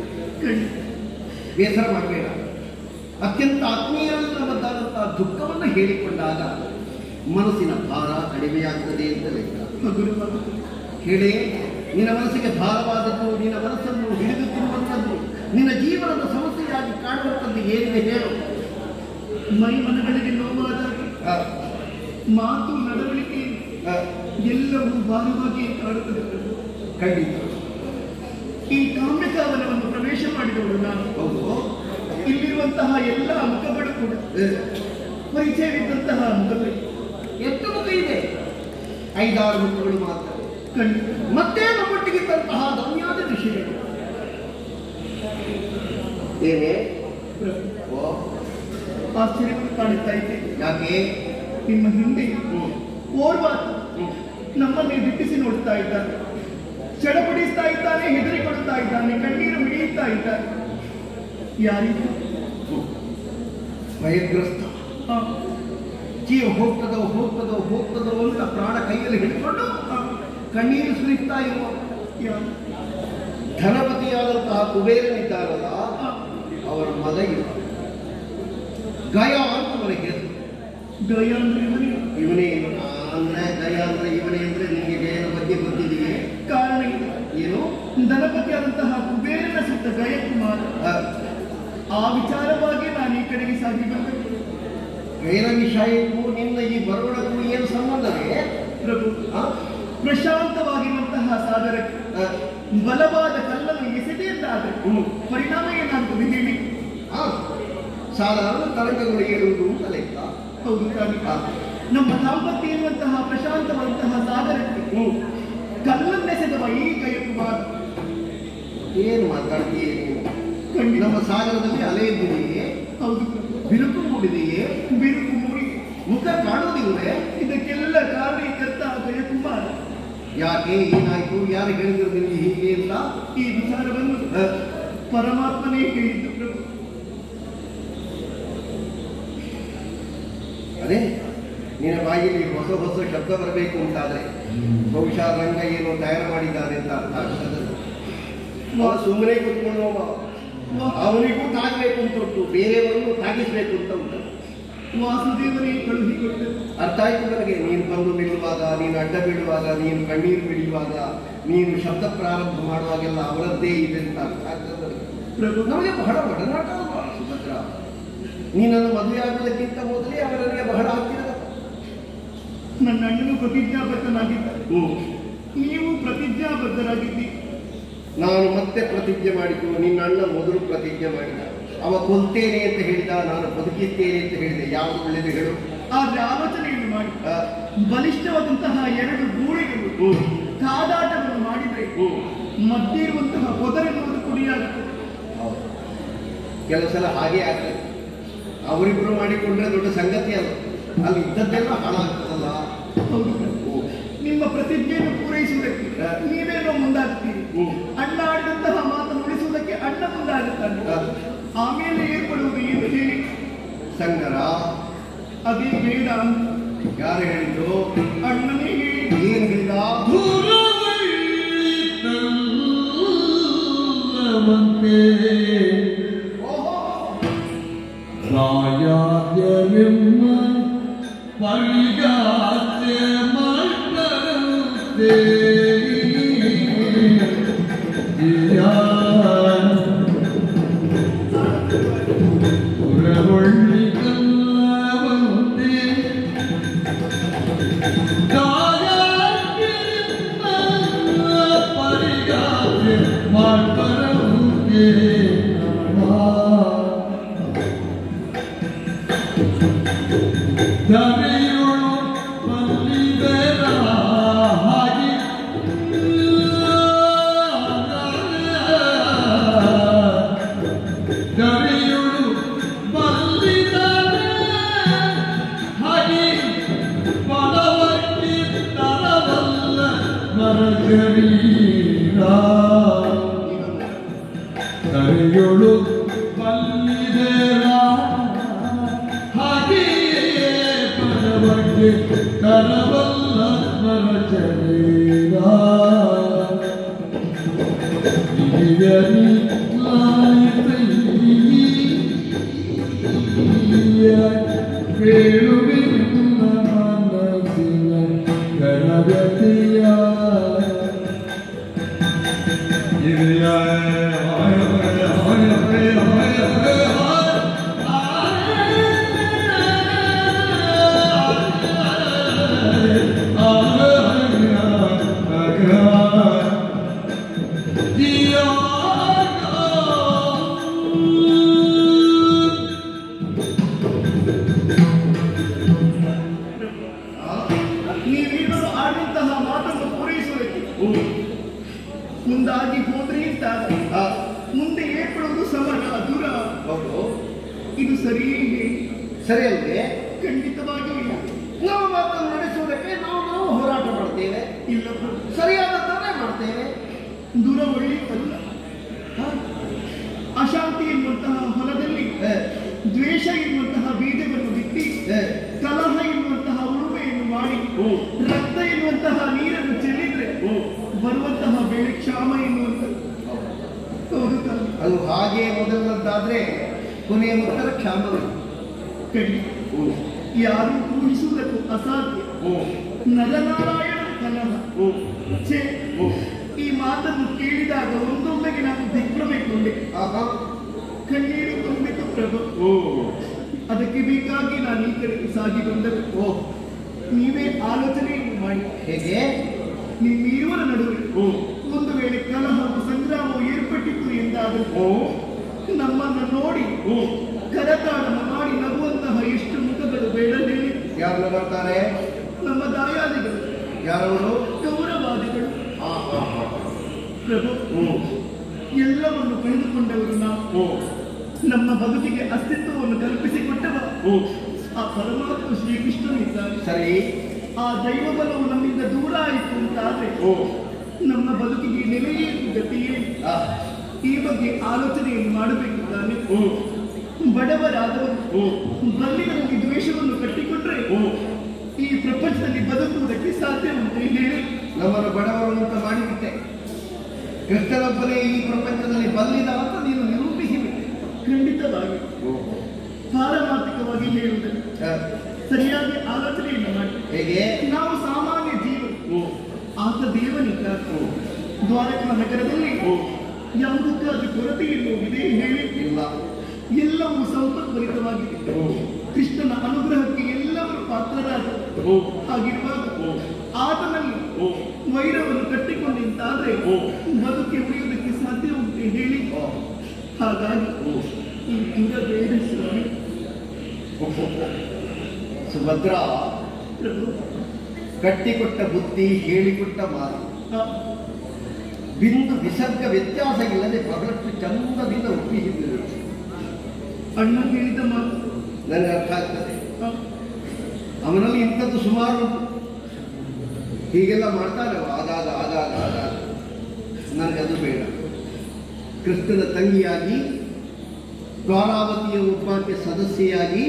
ಬೇಸರ ಮಾಡಬೇಡ. ಅತ್ಯಂತ ಆತ್ಮೀಯರಲ್ಲವಾದಂತಹ ದುಃಖವನ್ನು ಹೇಳಿಕೊಂಡಾಗ ಮನಸ್ಸಿನ ಭಾರ ಕಡಿಮೆಯಾಗ್ತದೆ ಅಂತ ಲೆಕ್ಕ. ಹೇಳಿ, ನಿನ್ನ ಮನಸ್ಸಿಗೆ ಭಾರವಾದದ್ದು, ನಿನ್ನ ಮನಸ್ಸನ್ನು ಹಿಡಿದುಕೊಳ್ಳುವಂಥದ್ದು, ನಿನ್ನ ಜೀವನದ ಸಮಸ್ಯೆಯಾಗಿ ಕಾಣುವಂಥದ್ದು ಏನಿದೆ ಹೇಳು. ಮೈ ಮನಗಳಿಗೆ ನೋವಾದಾಗ ಮಾತು ನಡವಳಿಕೆ ಎಲ್ಲವೂ ಭಾರವಾಗಿ ಕಾಡುತ್ತದೆ. ಖಂಡಿತ. ಈ ಕಾಮ್ಯಕಾವನವನ್ನು ಪ್ರವೇಶ ಮಾಡಿದವರು ನಾನು. ಹೌದು. ಇಲ್ಲಿರುವಂತಹ ಎಲ್ಲ ಮುಖಗಳು ಕೂಡ ಪರಿಚಯವಿದ್ದಂತಹ ಮುಖಗಳು. ಎಷ್ಟು ಮುಖ ಇದೆ? 5-6 ಮುಖಗಳು ಮಾತ್ರ. ಖಂಡಿತ. ಮತ್ತೆ ನಮ್ಮೊಟ್ಟಿಗಿದ್ದಂತಹ ದಮ್ಯಾದ ವಿಷಯಗಳು ಏನೇ ಆಶ್ಚರ್ಯವನ್ನು ಕಾಣುತ್ತಾ ಇದ್ದೆ. ಯಾಕೆ? ನಿಮ್ಮ ಹಿಂದೆ ಓರ್ವ ನಮ್ಮನ್ನೇ ದಿಟ್ಟಿಸಿ ನೋಡುತ್ತಾ ಇದ್ದಾನೆ, ಚಡಪಡಿಸ್ತಾ ಇದ್ದಾನೆ, ಹೆದರಿಕೊಡುತ್ತಾ ಇದ್ದಾನೆ, ಕಣ್ಣೀರು ಮಿಡಿಯುತ್ತಾ ಇದ್ದಾನೆ. ಯಾರಿಗೂ ಭಯಗ್ರಸ್ತ. ಜೀವ ಹೋಗ್ತದೋ ಅಂತ ಪ್ರಾಣ ಕೈಯಲ್ಲಿ ಹಿಡ್ಕೊಂಡು ಕಣ್ಣೀರು ಸುರಿತಾ ಇರುವ ಧನಪತಿಯಾದಂತಹ ಕುಬೇರನಿದ್ದಾರಲ್ಲ ಅವರ ಮಗ ಇವ ಗಯ ಅಂತ ಅವರ ಹೆಸರು. ಗಯ ಅಂದ್ರೆ ಇವನೇ ಅಂದ್ರೆ ಗಯ ಅಂದ್ರೆ ಇವನೇ ಅಂದ್ರೆ ನಿಮಗೆ ಗಯನ ಬಗ್ಗೆ ಗೊತ್ತಿದೆಯೇ? ಕಾರಣ ಇದೆ. ಏನು? ಧನಪತಿಯಾದಂತಹ ಕುಬೇರನ ಸುತ್ತ ಗಯಕುಮಾರ. ಆ ವಿಚಾರವಾಗಿ ನಾನು ಈ ಕಡೆಗೆ ಸಾಗಿ ಬಂದೆ. ಗಯನ ವಿಷಯಕ್ಕೂ ನಿನ್ನ ಈ ಬರವಣಕ್ಕೂ ಏನು ಸಂಬಂಧವೇ? ಪ್ರಭು, ಪ್ರಶಾಂತವಾಗಿರುವಂತಹ ಸಾಗರಕ್ಕೆ ಬಲವಾದ ಕಲ್ಲನ್ನು ಎಸೆದೆಯದ್ದಾದರೆ ಪರಿಣಾಮ ಏನಾಗುತ್ತದೆ ಹೇಳಿ? ಸಾಧಾರಣ ತರಂಗಗಳು ಏಳುವುದು ಅಂತ ಲೆಕ್ಕ. ಹೌದು ತಾನೆ. ನಮ್ಮ ದಾಂಪತ್ಯ ಎನ್ನುವಂತಹ ಪ್ರಶಾಂತವಾದಂತಹ ಸಾಗರಕ್ಕೆ ಕಲ್ಲನ್ನೆಸೆದವ ಈ ಗಯಕುಮಾರ. ಏನು ಮಾತಾಡ್ತೀಯೇ ನೀವು? ಖಂಡಿತ. ನಮ್ಮ ಸಾಗರದಲ್ಲಿ ಅಲೆ ಎದ್ದಿದೆಯೇ? ಹೌದು. ಬಿರುಕು ಮೂಡಿದೆಯೇ? ಬಿರುಕು ಮೂಡಿ ಮುಖ ಕಾಣುವುದಿಲ್ಲವೇ? ಇದಕ್ಕೆಲ್ಲ ಕಾರಣೀಕರ್ತ ಗಯಕುಮಾರ. ಯಾಕೆ? ಏನಾಯ್ತು? ಯಾರು ಹೇಳಿದ್ರು ನಿಮಗೆ ಹೀಗೆ ಇಲ್ಲ? ಈ ವಿಚಾರವನ್ನು ಪರಮಾತ್ಮನೇ ಹೇಳಿದ್ದು ಪ್ರಭು. ಅದೇ ನಿನ್ನ ಬಾಯಿಯಲ್ಲಿ ಹೊಸ ಹೊಸ ಶಬ್ದ ಬರಬೇಕು ಅಂತಾದ್ರೆ ಬಹುಶಃ ರಂಗ ಏನೋ ತಯಾರು ಮಾಡಿದ್ದಾನೆ ಅಂತ ಅರ್ಥ ಆಗ್ತದೆ. ಸುಮ್ಮನೆ ಕೂತ್ಕೊಂಡು ಅವನಿಗೂ ತಾಗಬೇಕು ಅಂತ ಉಂಟು, ಬೇರೆಯವರನ್ನು ತಾಗಿಸ್ಬೇಕು ಅಂತ ಉಂಟು. ವಾಸುದೇವನೇ ಕಳುಹಿಕೊಟ್ಟರು. ಅರ್ಥ ಆಯ್ತು ನನಗೆ. ನೀನು ಬಂದು ನಿಲ್ಲುವಾಗ, ನೀನು ಅಡ್ಡ ಬೀಳುವಾಗ, ನೀನು ಕಣ್ಣೀರು ಬಿಡಿಯುವಾಗ, ನೀನು ಶಬ್ದ ಪ್ರಾರಂಭ ಮಾಡುವಾಗೆಲ್ಲ ಅವರದ್ದೇ ಇದೆ ಅಂತ ಅರ್ಥ ಆಗ್ತದೆ ಪ್ರಭು. ನಮಗೆ ಬಹಳ ಒಡನಾಟ ಅಲ್ವಾ ಸುಭದ್ರ? ನೀನನ್ನು ಮದುವೆ ಆಗುವುದಕ್ಕಿಂತ ಮೊದಲೇ ಅವರಿಗೆ ಬಹಳ ಆಗ್ತಿರೋದು. ನನ್ನ ಅಣ್ಣನು ಪ್ರತಿಜ್ಞಾಬದ್ಧನಾಗಿದ್ದಾರೆ, ನೀವು ಪ್ರತಿಜ್ಞಾಬದ್ಧರಾಗಿದ್ದೀರಿ. ನಾನು ಮತ್ತೆ ಪ್ರತಿಜ್ಞೆ ಮಾಡಿದ್ದು, ನಿನ್ನ ಅಣ್ಣ ಮೊದಲು ಪ್ರತಿಜ್ಞೆ ಮಾಡಿದ. ಅವ ಕೊಲ್ತೇನೆ ಅಂತ ಹೇಳಿದ, ನಾನು ಬದುಕಿದ್ದೇನೆ ಅಂತ ಹೇಳಿದೆ. ಯಾವುದು ಒಳ್ಳೆಯದು ಹೇಳು? ಆದ್ರೆ ಆಲೋಚನೆಯನ್ನು ಮಾಡಿ ಬಲಿಷ್ಠವಾದಂತಹ ಎರಡು ಗೂಳಿಗಳು ಕಾದಾಟವನ್ನು ಮಾಡಿದ್ರೆ ಮಧ್ಯೆ ಇರುವಂತಹ ಪೊದರೆನ್ನುವುದು ಕುಡಿಯಾಗುತ್ತದೆ. ಕೆಲವು ಸಲ ಹಾಗೆ ಆಗ್ತದೆ. ಅವರಿಬ್ಬರು ಮಾಡಿಕೊಂಡ್ರೆ ದೊಡ್ಡ ಸಂಗತಿ ಅಲ್ಲ, ಅಲ್ಲಿ ಇದ್ದದ್ದೆಲ್ಲ ಹಾಳಾಗ್ತದಲ್ಲ. ಹೌದು. ನಿಮ್ಮ ಪ್ರತಿಜ್ಞೆಯನ್ನು ಪೂರೈಸುವುದಕ್ಕೆ ನೀವೇನೋ ಮುಂದಾಗ್ತೀರಿ. ಅಣ್ಣ ಆಡಿದಂತಹ ಮಾತನ್ನು ಉಳಿಸುವುದಕ್ಕೆ ಅಣ್ಣ ಮುಂದಾಗುತ್ತಾನೆ. ಆಮೇಲೆ ಏರ್ಪಡುವುದು ಏನು ಹೇಳಿ? ಸಂಗರ. ಅದೇ ಬೇಡ ಅಂತ ಯಾರು ಹೇಳಿದ್ದು? ಅಣ್ಣನೇ ಹೇಳಿ. ಏನ್ ಹೇಳಿದ? ರಾಯಾದ್ಯವೆಮ್ಮ ಪರಿಗಾತೆ ಮಾಡ್ತರಂತೆ ಉರವಳ್ಳಿ ಕಲ್ಲವಂತೆ ರಾಯಾದ್ಯವೆಮ್ಮ ಪರಿಗಾತೆ ಮಾಡ್ತರಂತೆ ದರೆಯೋಳು ಬಂದಿದೆರ ಹಾಗೆ ದರೆಯೋಳು ಬಂದಿದರೆ ಹಾಗೆ ಬಲವಟ್ಟಿ ತರವಲ್ಲ ಮರಗರೀರ ದರೆಯೋಳು ಬಂದಿದೆರ ಕರವಲ್ಲ ಮರಚರೇರ ಹಿರಿಯರಿ ಕೇಳುವೆ ಮನಸ್ಸಿನ ಕರಗತಿಯ ಹಿರಿಯ ನೀವಿಬ್ಬರು ಆಡಿದಂತಹ ಮಾತನ್ನು ಪೂರೈಸುವುದಕ್ಕೆ ಮುಂದಾಗಿ ಹೋದ್ರೆ ಅಂತಾದ್ರೆ ಮುಂದೆ ಏರ್ಪಡುವುದು ಸಮರ ದೂರ. ಇದು ಸರಿಯೇ? ಸರಿ ಅಲ್ವೇ? ಖಂಡಿತವಾಗಿಯೂ ಇಲ್ಲ. ನಾವು ಮಾತನ್ನು ನಡೆಸುವುದಕ್ಕೆ ನಾವು ಹೋರಾಟ ಮಾಡ್ತೇವೆ. ಇಲ್ಲ, ಸರಿಯಾದದ್ದನ್ನೇ ಮಾಡ್ತೇವೆ. ದೂರ ಒಳ್ಳೆಯದಲ್ಲ. ಅಶಾಂತಿ ಎನ್ನುವಂತಹ ಹೊಲದಲ್ಲಿ ದ್ವೇಷ ಎನ್ನುವಂತಹ ಬೀಜವನ್ನು ಬಿತ್ತಿ ಕಲಹ ಎನ್ನುವಂತಹ ಉಳುಮೆಯನ್ನು ಮಾಡಿ ರಕ್ತ ಎನ್ನುವಂತಹ ನೀರನ್ನು ಚೆಲ್ಲಿದ್ರೆ ಬರುವಂತಹ ಬೆಳೆ ಕ್ಷಾಮ ಎನ್ನುವಂಥದ್ದು. ಹಾಗೆ ಮೊದಲನದ್ದಾದ್ರೆ ಕೊನೆಯ ಉತ್ತರ ಕ್ಷಾಮವೇ. ಯಾರು ಊಹಿಸುವುದಕ್ಕೂ ಅಸಾಧ್ಯ. ನರನಾರಾಯಣ ಕಲಹ. ಛೇ, ಈ ಮಾತನ್ನು ಕೇಳಿದಾಗ ಒಂದೊಮ್ಮೆಗೆ ನಾನು ದಿಗ್ಭ್ರಮೆಗೊಂಡೆ. ಕಣ್ಣೀರು ತುಂಬಿತು ಪ್ರಭು. ಅದಕ್ಕೆ ಬೇಕಾಗಿ ನಾನು ಈ ಕಡೆಗೆ ಸಾಗಿ ಬಂದರೆ ನೀವೇ ಆಲೋಚನೆಯನ್ನು ಮಾಡಿ. ಹೇಗೆ? ನಿಮ್ಮಿರುವರ ನಡುವೆ ಒಂದು ವೇಳೆ ಕಲಹವು ಸಂಗ್ರಾಮವು ಏರ್ಪಟ್ಟಿತ್ತು ಎಂದಾದರೂ ನಮ್ಮನ್ನು ನೋಡಿ ಕರತಾಡನ ಮಾಡಿ ನಗುವಂತಹ ಎಷ್ಟು ಮುಖಗಳು ಬೇಡ ಹೇಳಿ. ಯಾರು ಬರ್ತಾರೆ? ನಮ್ಮ ದಾಯಾದಿಗಳು. ಯಾರವರು? ಗೌರವಾದಿಗಳು. ಪ್ರಭು, ಎಲ್ಲವನ್ನು ಕಳೆದುಕೊಂಡವರು ನಾವು. ನಮ್ಮ ಬದುಕಿಗೆ ಅಸ್ತಿತ್ವವನ್ನು ಕಲ್ಪಿಸಿಕೊಟ್ಟವ ಆ ಪರಮಾತ್ಮ ಶ್ರೀಕೃಷ್ಣನಿದ್ದಾನೆ. ಸರಿ. ಆ ದೈವ ಬಲವು ನಮ್ಮಿಂದ ದೂರ ಆಯಿತು ಅಂತಾದ್ರೆ ನಮ್ಮ ಬದುಕಿಗೆ ನೆಲೆಯೇನು ಗತಿಯೇ? ಈ ಬಗ್ಗೆ ಆಲೋಚನೆಯನ್ನು ಮಾಡಬೇಕು ತಾನೆ. ಬಡವರಾದವರು ಬಲ್ಲಿಗಳಲ್ಲಿ ದ್ವೇಷವನ್ನು ಕಟ್ಟಿಕೊಂಡ್ರೆ ಈ ಪ್ರಪಂಚದಲ್ಲಿ ಬದುಕುವುದಕ್ಕೆ ಸಾಧ್ಯ ಉಂಟು ಹೇಳಿ. ನಮ್ಮನ್ನು ಬಡವರು ಅಂತ ಮಾಡಿಬಿಟ್ಟೆ. ಕೃಷ್ಣನೊಬ್ಬನೇ ಈ ಪ್ರಪಂಚದಲ್ಲಿ ಬಲ್ಲಿದ ಅಂತ ನೀನು ನಿರೂಪಿಸಿಬಿಟ್ಟೆ. ಖಂಡಿತವಾಗಿ ಪಾರಮಾರ್ಥಿಕವಾಗಿ ಹೇಳುವುದನ್ನು ಸರಿಯಾಗಿ ಆಲೋಚನೆಯನ್ನು ಮಾಡಿ. ಹೇಗೆ? ನಾವು ಸಾಮಾನ್ಯ ಜೀವ, ಆತ ದೇವನಿದ್ದ. ದ್ವಾರಕಾ ನಗರದಲ್ಲಿ ಯಾವುದಕ್ಕಾಗಿ ಕೊರತೆ ಎನ್ನುವುದಿದೆ ಹೇಳಿ? ಇಲ್ಲ. ಎಲ್ಲವೂ ಸಂಪತ್ಭರಿತವಾಗಿದೆ. ಕೃಷ್ಣನ ಅನುಗ್ರಹಕ್ಕೆ ಎಲ್ಲರೂ ಪಾತ್ರರಾದರು. ಹಾಗಿರುವಾಗ ಆತನಲ್ಲಿ ವೈರವನ್ನು ಕಟ್ಟಿಕೊಂಡಿದ್ದಾದ್ರೆ ಬದುಕಿ ಉಳಿಯುವುದಕ್ಕೆ ಸಾಧ್ಯ ಉಂಟೆ ಹೇಳಿ? ಹಾಗಾಗಿ ಈ ದೂರ ಬೇಡ ಸ್ವಾಮಿ. ಸುಭದ್ರ, ಕಟ್ಟಿಕೊಟ್ಟ ಬುದ್ಧಿ, ಹೇಳಿಕೊಟ್ಟ ಮಾತು, ಬಿಂದು ವಿಸರ್ಗ ವ್ಯತ್ಯಾಸ ಇಲ್ಲದೆ ಬಹಳಷ್ಟು ಚಂದದಿಂದ ಒಪ್ಪಿಸಿದರು. ಅಣ್ಣ ಹೇಳಿದ ಮಾತು ನನಗೆ ಅರ್ಥ ಆಗ್ತದೆ. ಅವನಲ್ಲಿ ಇಂಥದ್ದು ಸುಮಾರು ಹೀಗೆಲ್ಲ ಮಾಡ್ತಾರೆ. ಆಗಾಗ ಆಗಾಗ ಆಗಾಗ ನನಗದು ಬೇಡ. ಕೃಷ್ಣನ ತಂಗಿಯಾಗಿ, ದ್ವಾರಾವತಿಯ ಒಬ್ಬಾಕೆ ಸದಸ್ಯೆಯಾಗಿ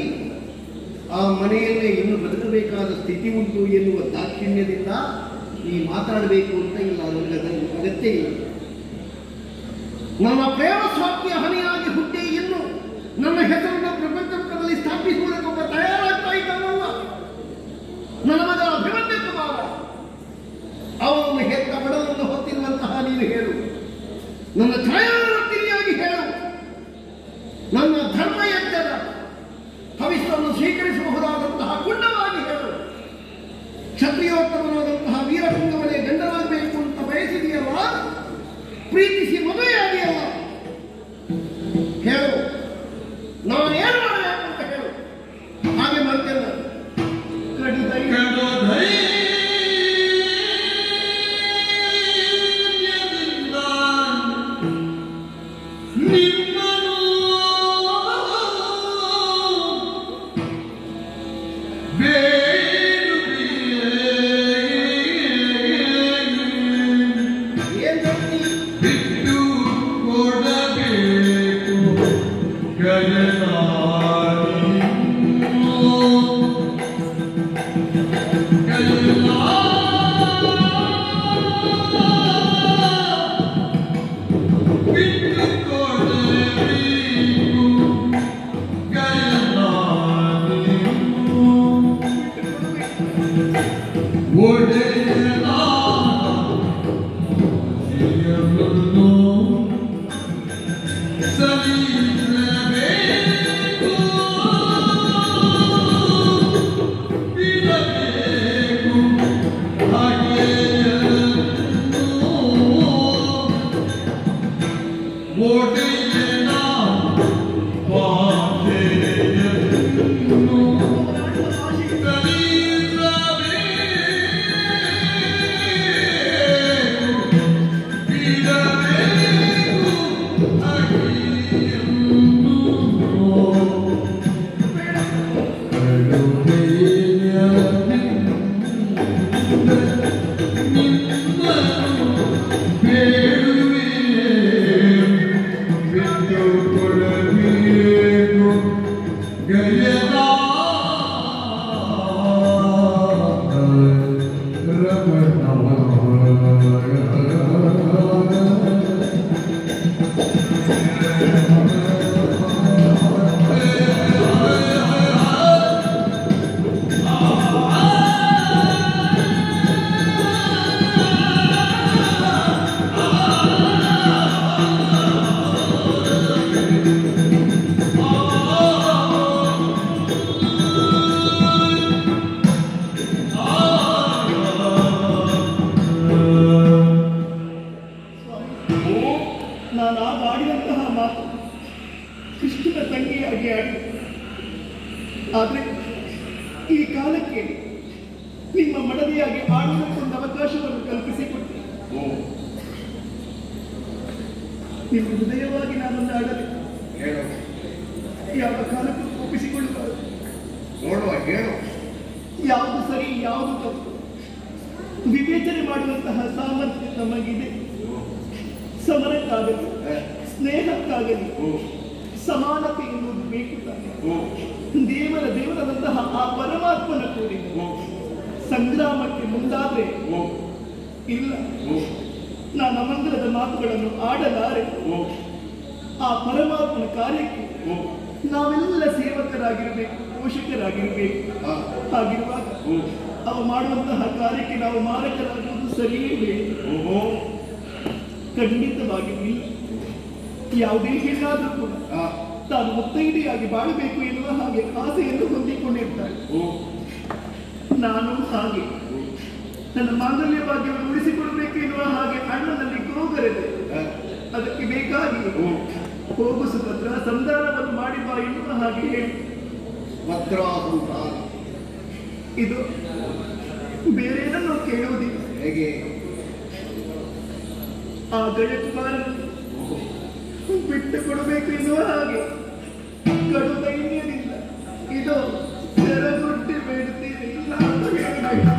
ಆ ಮನೆಯಲ್ಲೇ ಇನ್ನು ಬದುಕಬೇಕಾದ ಸ್ಥಿತಿ ಉಂಟು ಎನ್ನುವ ದಾಕ್ಷಿಣ್ಯದಿಂದ ಈ ಮಾತಾಡಬೇಕು ಅಂತ ಇಲ್ಲ. ನನಗೆ ಅದನ್ನು ಅಗತ್ಯ ಇಲ್ಲ. ನನ್ನ ಪ್ರೇಮ ಸ್ವಾಮಿಯ ಹನಿಯಾಗಿ ಹುಟ್ಟಿ ಇನ್ನು ನನ್ನ ಹೆಸರನ್ನು ಪ್ರಪಂಚದಲ್ಲಿ ಸ್ಥಾಪಿಸುವುದಕ್ಕೊಬ್ಬ ತಯಾರಾಗ್ತಾ ಇದ್ದಾನಲ್ಲ, ನನ್ನ ಮಗ ಅಭಿಮನ್ಯ ಕುಮಾರ. ಅವನನ್ನು ಹೆತ್ತ ಬಡವನ್ನು ಹೊತ್ತಿರುವಂತಹ ನೀನು ಹೇಳು. ನನ್ನ ಛಾಯಾವರ್ತಿನಿಯಾಗಿ ಹೇಳು. ನನ್ನ ಧರ್ಮ ಯಜ್ಞದ ಹವಿಸ್ಸನ್ನು ಸ್ವೀಕರಿಸಬಹುದಾದಂತಹ ಗುಂಡವಾಗಿ ಹೇಳು. ಕ್ಷತ್ರಿಯೋತ್ತಮನಾದಂತಹ ವೀರಪುಂಗವನೇ ಗಂಡನಾಗಬೇಕು ಅಂತ ಬಯಸಿದೆಯಲ್ಲ, ಪ್ರೀತಿಸಿ ಮದುವೆಯಾಗಿಯಲ್ಲ, ಹೇಳು. ನಾನೇನು ಮಾಡಬೇಕು ಅಂತ ಹೇಳು. ಹಾಗೆ ಮಾಡ್ತೇನೆ. Salut, ತಂಗಿಯಾಗಿ ಆಡಿ. ಆದರೆ ಈ ಕಾಲಕ್ಕೆ ನಿಮ್ಮ ಮಡದಿಯಾಗಿ ಆಡುವುದಕ್ಕೊಂದು ಅವಕಾಶವನ್ನು ಕಲ್ಪಿಸಿಕೊಟ್ಟೆ. ನಿಮ್ಮ ಹೃದಯವಾಗಿ ನಾನೊಂದು ಆಡಲಿ. ಯಾವ ಕಾಲಕ್ಕೂ ಒಪ್ಪಿಸಿಕೊಳ್ಳಬಾರದು. ನೋಡುವ ಹೇಳು. ಯಾವುದು ಸರಿ ಯಾವುದು ತಪ್ಪು ವಿವೇಚನೆ ಮಾಡುವಂತಹ ಸಾಮರ್ಥ್ಯ ನಮಗಿದೆ. ಸಮರಕ್ಕಾಗಲಿ ಸ್ನೇಹಕ್ಕಾಗಲಿ ಸಮಾನತೆ ಎನ್ನುವುದು ಬೇಕು ತಾನೆ. ದೇವರದಂತಹ ಆ ಪರಮಾತ್ಮನ ಕೂಡಿ ಸಂಗ್ರಾಮಕ್ಕೆ ಮುಂದಾದ್ರೆ ಇಲ್ಲ, ನಾನು ಅಮಂಗಲದ ಮಾತುಗಳನ್ನು ಆಡಲಾರೆ. ಆ ಪರಮಾತ್ಮನ ಕಾರ್ಯಕ್ಕೆ ನಾವೆಲ್ಲ ಸೇವಕರಾಗಿರಬೇಕು, ಪೋಷಕರಾಗಿರಬೇಕು. ಹಾಗಿರುವಾಗ ಅವ ಮಾಡುವಂತಹ ಕಾರ್ಯಕ್ಕೆ ನಾವು ಮಾರಕರಾಗುವುದು ಸರಿಯೇ ಬೇಕು. ಖಂಡಿತವಾಗಿ ಇಲ್ಲ. ಯಾವುದೇ ಹೆಣ್ಣಾದರೂ ಕೂಡ ತಾನು ಮುತ್ತೈದೆಯಾಗಿ ಬಾಳಬೇಕು ಎನ್ನುವ ಹಾಗೆ ಆಸೆಯನ್ನು ಹೊಂದಿಕೊಂಡಿರ್ತಾಳೆ. ನಾನು ಹಾಗೆ ನನ್ನ ಮಾಂಗಲ್ಯ ಭಾಗ್ಯವನ್ನು ಉಳಿಸಿಕೊಡಬೇಕು ಎನ್ನುವ ಹಾಗೆ ಅಣ್ಣನಲ್ಲಿ ಗೋಗರೆದೆ. ಅದಕ್ಕೆ ಬೇಕಾಗಿ ಹೋಗು ಸುಭದ್ರ, ಸಂಧಾನವನ್ನು ಮಾಡಿ ಬಾ ಎನ್ನುವ ಹಾಗೆ ಹೇಳಿ ಇದು ಬೇರೇನನ್ನು ಕೇಳುವುದಿಲ್ಲ. ಹೇಗೆ ಆ ಗಜಕುಮಾರನ್ನು ಬಿಟ್ಟು ಕೊಡಬೇಕು ಎನ್ನುವ ಹಾಗೆ ಕಡು ದೈನ್ಯದಿಂದ ಇದು ತೆರಗುಟ್ಟಿ ಬೇಡುತ್ತೀರಿ. ಇಲ್ಲ ಅಂತ ಹೇಳಬೇಕು.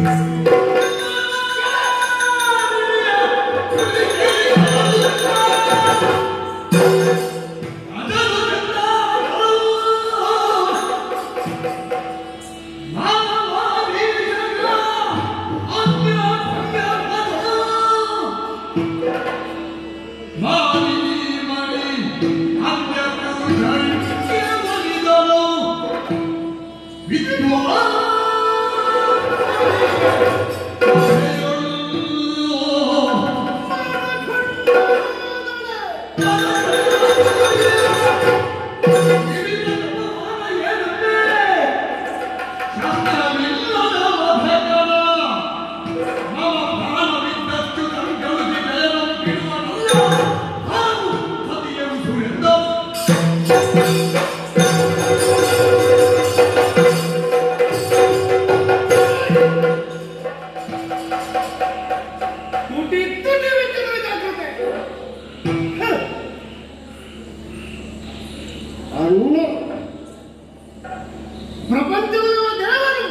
ಪ್ರಪಂಚವಿರುವ ದೇವರು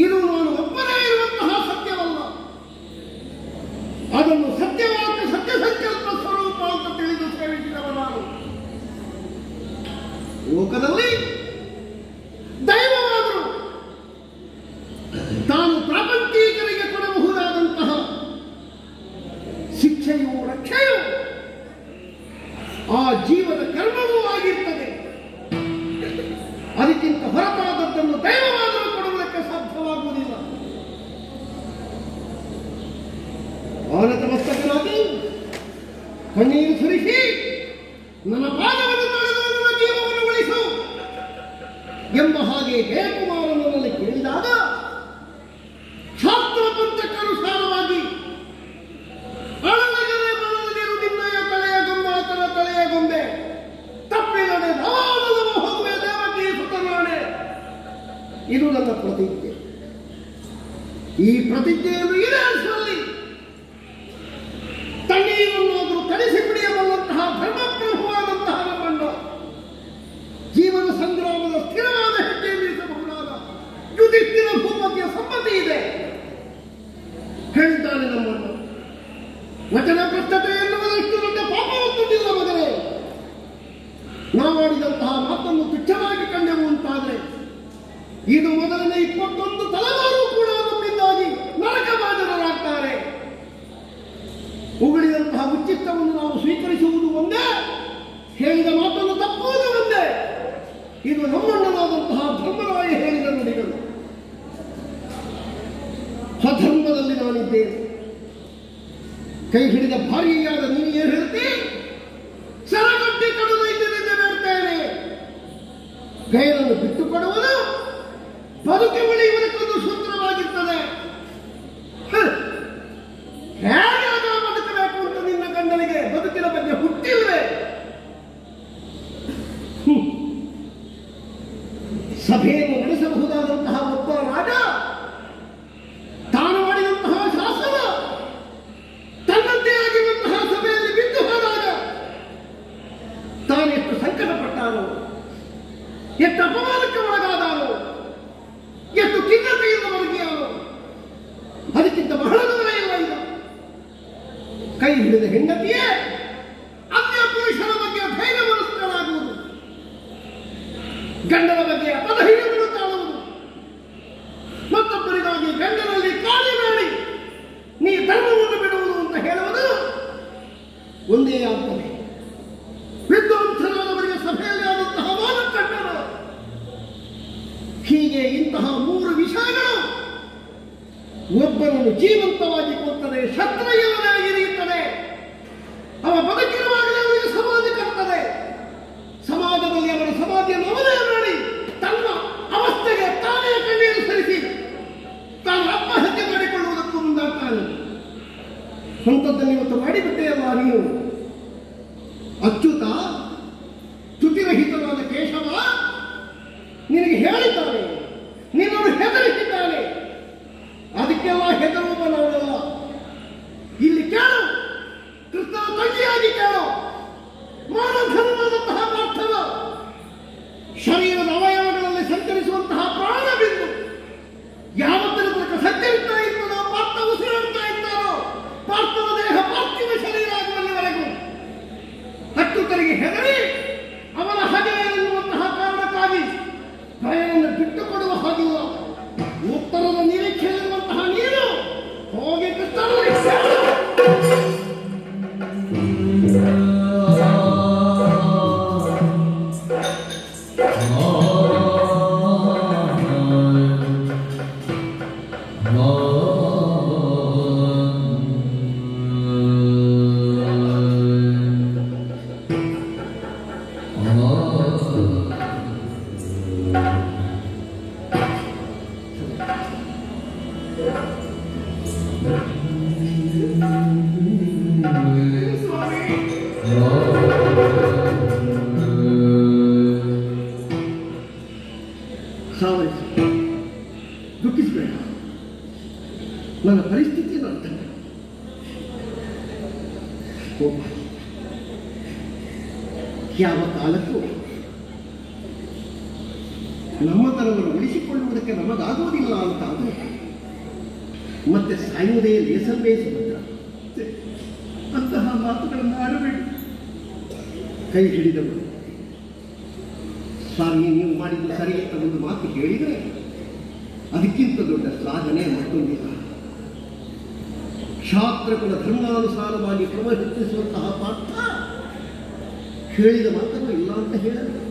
ಇದು ನಾನು ಒಬ್ಬನೇ ಇರುವಂತಹ ಸತ್ಯವಲ್ಲ. ಅದನ್ನು ಸತ್ಯವಾದ ಸತ್ಯ ಸಂಕಲ್ಪ ಸ್ವರೂಪ ಅಂತ ತಿಳಿದು ಸೇವಿಸಿದವ ನಾನು. ಲೋಕದಲ್ಲಿ ದೈವವಾದರು ತಾನು ಪ್ರಾಪಂಚಿಕರಿಗೆ ಕೊಡಬಹುದಾದಂತಹ ಶಿಕ್ಷೆಯು ರಕ್ಷೆಯು ಆ ಜೀವದ ಕರ್ಮವೂ ಆಗಿರ್ತದೆ. ಅದಕ್ಕಿಂತ ಹೊರತಾದದ್ದನ್ನು ದೈವವಾದರೂ ಕೊಡುವುದಕ್ಕೆ ಸಾಧ್ಯವಾಗುವುದಿಲ್ಲ. ಆನತಮಸ್ತಕನಾಗಿ ಕಣ್ಣೀರು ಸುರಿಸಿ ನನ್ನ ಪಾದವನ್ನು ತೊಳೆದು ನನ್ನ ಜೀವವನ್ನು ಉಳಿಸು ಎಂಬ ಹಾಗೆ ಜಯಕುಮಾರನಲ್ಲಿ ಕೇಳಿದಾಗ ಶಾಸ್ತ್ರ ಪಂಚಕ್ಕನುಸಾರವಾಗಿ ಅಳಲಗೆರೆ ಮನದಿರು ನಿನ್ನಯ ತಲೆಯ ಗೊಂಬಾತನ ತಲೆಯ ಗೊಂಬೆ ತಪ್ಪಿಲ್ಲದೆ ಧಾವನವ ಹೋಗುವೆ ದೇವಕಿ ಸುತನಾಡೆ. ಇದು ನನ್ನ ಪ್ರತಿಜ್ಞೆ. ಈ ಪ್ರತಿಜ್ಞೆಯನ್ನು ಈಡೇರಿಸುವಲ್ಲಿ ತಣ್ಣೀರನ್ನಾದರೂ ತಡಿಸಿ ಕುಡಿಯಬಲ್ಲಂತಹ ಧರ್ಮಪ್ರಭುವಾದಂತಹ ನಮ್ಮಣ್ಣ ಜೀವನ ಸಂಗ್ರಾಮದ ಸ್ಥಿರವಾದ ಹೆಜ್ಜೆ ಬೀಸಬಹುದಾದ ಯುಧಿಷ್ಠಿರ ಭೂಪತಿಯ ಸಮ್ಮತಿ ಇದೆ ಹೇಳಿದ್ದಾನೆ ನಮ್ಮಣ್ಣ. ವಚನ ಭ್ರಷ್ಟತೆ ಎನ್ನುವುದಷ್ಟು ದೊಡ್ಡ ಪಾಪವತ್ತುದಿಲ್ಲ ಮಗನೇ. ನಾವಾಡಿದಂತಹ ಮಾತನ್ನು ತುಚ್ಛವಾಗಿ ಕಂಡೆವು ಅಂತಾದರೆ ಇದು ಮೊದಲನೇ 21 ತಲೆಮಾರು ಕೂಡ ನಮ್ಮಿಂದಾಗಿ ನರಕಬಾಧನರಾಗ್ತಾರೆ. ಉಗುಳಿದಂತಹ ಉಚಿತ್ತವನ್ನು ನಾವು ಸ್ವೀಕರಿಸುವುದು ಒಂದೇ, ಹೇಳಿದ ಮಾತನ್ನು ತಪ್ಪುವುದು ಒಂದೇ. ಇದು ನಮ್ಮಣ್ಣನಾದಂತಹ ಧರ್ಮರಾಯ ಹೇಳಿದ ನುಡಿಗಳು. ಸ್ವಧರ್ಮದಲ್ಲಿ ನಾನಿದ್ದೇನೆ. ಕೈ ಹಿಡಿದ ಭಾರ್ಯೆಯಾದ ನೀನು ಏನು ಹೇಳ್ತಿ? ಸರಗಟ್ಟಿ ಕಡುದೈದ್ಯದಿಂದ ಬೇಡ್ತೇನೆ. ಗೈರನ್ನು ಬಿಟ್ಟು ಕೊಡುವುದು ಬದುಕಿ ಉಳಿಯುವುದಕ್ಕೊಂದು ಸೂತ್ರವಾಗಿರ್ತದೆ. ಹೇಗೆ ಬದುಕಬೇಕು ಅಂತ ನಿನ್ನ ಗಂಡನಿಗೆ ಬದುಕಿನ ಬಗ್ಗೆ ಹುಟ್ಟಿಲ್ವೇ? ಸಭೆಯನ್ನು ನಡೆಸಬಹುದಾದಂತಹ ಒಬ್ಬ ರಾಜ ತಾನು ಮಾಡಿದಂತಹ ಶಾಸನ ತನ್ನಂತೆ ಆಗಿರುವಂತಹ ಸಭೆಯಲ್ಲಿ ಬಿದ್ದು ಹೋದಾಗ ತಾನೆಷ್ಟು ಸಂಕಟಪಟ್ಟಾನೋ, ಎಷ್ಟು ಅಪಮಾನಕ್ಕೆ ಒಳಗಾದಾನೋ, ಎಷ್ಟು ಖಿನ್ನತೆಯಿಂದ ಒಳಗಿಯಾನೋ, ಅದಕ್ಕಿಂತ ಬಹಳ ದೂರ ಇಲ್ಲ. ಇದು ಕೈ ಹಿಡಿದ ಹೆಂಡತಿಯೇ ಅನ್ಯ ಪುರುಷರ ಬಗ್ಗೆ ಧೈರ್ಯ ಮನಸ್ಕರಾಗುವುದು, ಗಂಡನ ಬಗ್ಗೆ ಅಪಧೈರ್ಯವನ್ನು ಕಾಣುವುದು, ಮತ್ತೊಬ್ಬರಿಗಾಗಿ ಗಂಡನಲ್ಲಿ ಕಾಲಿ ಮಾಡಿ ನೀ ಧರ್ಮವನ್ನು ಬಿಡುವುದು ಅಂತ ಹೇಳುವುದು ಒಂದೇ ಆಗ್ತದೆ. ವಿದ್ವಾಂಸರಾದವರಿಗೆ ಸಭೆಯಲ್ಲಿ ಆದಂತಹ ಮಾನಕಂಡರು ಹೀಗೆ ಇಂತಹ 3 ವಿಷಯಗಳು ಒಬ್ಬನನ್ನು ಜೀವಂತವಾಗಿ ಕೊಡ್ತದೆ, ಶಸ್ತ್ರ ಇಲ್ಲದೆ ಇರಿಯುತ್ತದೆ. ಅವ ಬದುಕಿರುವಾಗಲೇ ಅವರಿಗೆ ಸಮಾಧಿ ಕಟ್ತದೆ. ಸಮಾಜದಲ್ಲಿ ಅವರ ಸಮಾಧಿಯನ್ನು ಅವಲಯ ಮಾಡಿ ತನ್ನ ಅವಸ್ಥೆಗೆ ತಾನೇ ಕಣ್ಣೀರು ಸರಿಸಿ ತಾನು ಆತ್ಮಹತ್ಯೆ ಮಾಡಿಕೊಳ್ಳುವುದಕ್ಕೂ ಮುಂದಾಗ್ತಾನೆ. ಸ್ವಂತದಲ್ಲಿ ಇವತ್ತು ಮಾಡಿಬಿಟ್ಟೆಯಲ್ಲ ನೀನು. ಅಚ್ಯುತ ಚ್ಯುತಿರಹಿತನಾದ ಕೇಶವ ನಿನಗೆ ಹೇಳಿದ್ದಾನೆ, ನಿನ್ನನ್ನು ಹೆದರಿಸಿದ್ದಾನೆ. ಅದಕ್ಕೆಲ್ಲ ಹೆದರುವ ನಾವಲ್ಲ. ಇಲ್ಲಿ ಕೇಳು, ಕೃಷ್ಣನ ತಂಗಿಯಾಗಿ ಕೇಳು. ಮಾನಧರ್ಮದಂತಹ ಪಾರ್ಥವ ಶರೀರದ ಅವಯವಗಳಲ್ಲಿ ಸಂಚರಿಸುವಂತಹ ಪ್ರಾಣಬಿಂದು ಯಾವತ್ತರ ತನಕ ಸಂಚರಿಸ್ತಾ ಇರ್ತದೋ, ಪಾರ್ಥ ಉಸಿರಾಡ್ತಾ ಇದ್ದಾರೋ, ಪಾರ್ಥವ ದೇಹ ಪಾರ್ಥಿವ ಶರೀರ ಆಗುವಲ್ಲಿವರೆಗೂ ಅಚ್ಯುತರಿಗೆ ಹೆದರಿ ಅವನ ಹಗೆ ಎನ್ನುವಂತಹ ಕಾರಣಕ್ಕಾಗಿ ಭಯವನ್ನು ಬಿಟ್ಟುಕೊಡುವ ಹಾಗಿಲ್ಲ. ಉತ್ತರದ ನಿರೀಕ್ಷೆಯಲ್ಲಿರುವಂತಹ ನೀನು ಹೋಗಿ ಕೃಷ್ಣನಿಗೆ ಸೇರು. ದುಃಖಿಸಬೇಡ, ನನ್ನ ಪರಿಸ್ಥಿತಿಯನ್ನು ಅರ್ಥ ಮಾಡು. ಯಾವ ಕಾಲಕ್ಕೂ ನಮ್ಮತನವನ್ನು ಉಳಿಸಿಕೊಳ್ಳುವುದಕ್ಕೆ ನಮಗಾಗುವುದಿಲ್ಲ ಅಂತ ಅದು ಮತ್ತೆ ಸಾಯುವುದೇ ಲೇಸಲ್ಲೇ ಸುಭದ್ರ. ಅಂತಹ ಮಾತುಗಳನ್ನು ಆಡಬೇಡಿ. ಕೈ ಹಿಡಿದವರು ಸ್ವಾಮಿ ನೀವು ಮಾಡಿದ್ದು ಸರಿ ಅಂತ ಒಂದು ಮಾತು ಹೇಳಿದರೆ ಅದಕ್ಕಿಂತ ದೊಡ್ಡ ಸಾಧನೆ ಮತ್ತೊಂದಿಲ್ಲ. ಶಾಸ್ತ್ರಗಳ ಧರ್ಮಾನುಸಾರವಾಗಿ ಕ್ರಮ ಹೆಚ್ಚಿಸುವಂತಹ ಪಾಠ ಹೇಳಿದ ಮಾತನ್ನು ಇಲ್ಲ ಅಂತ ಹೇಳಬೇಕು.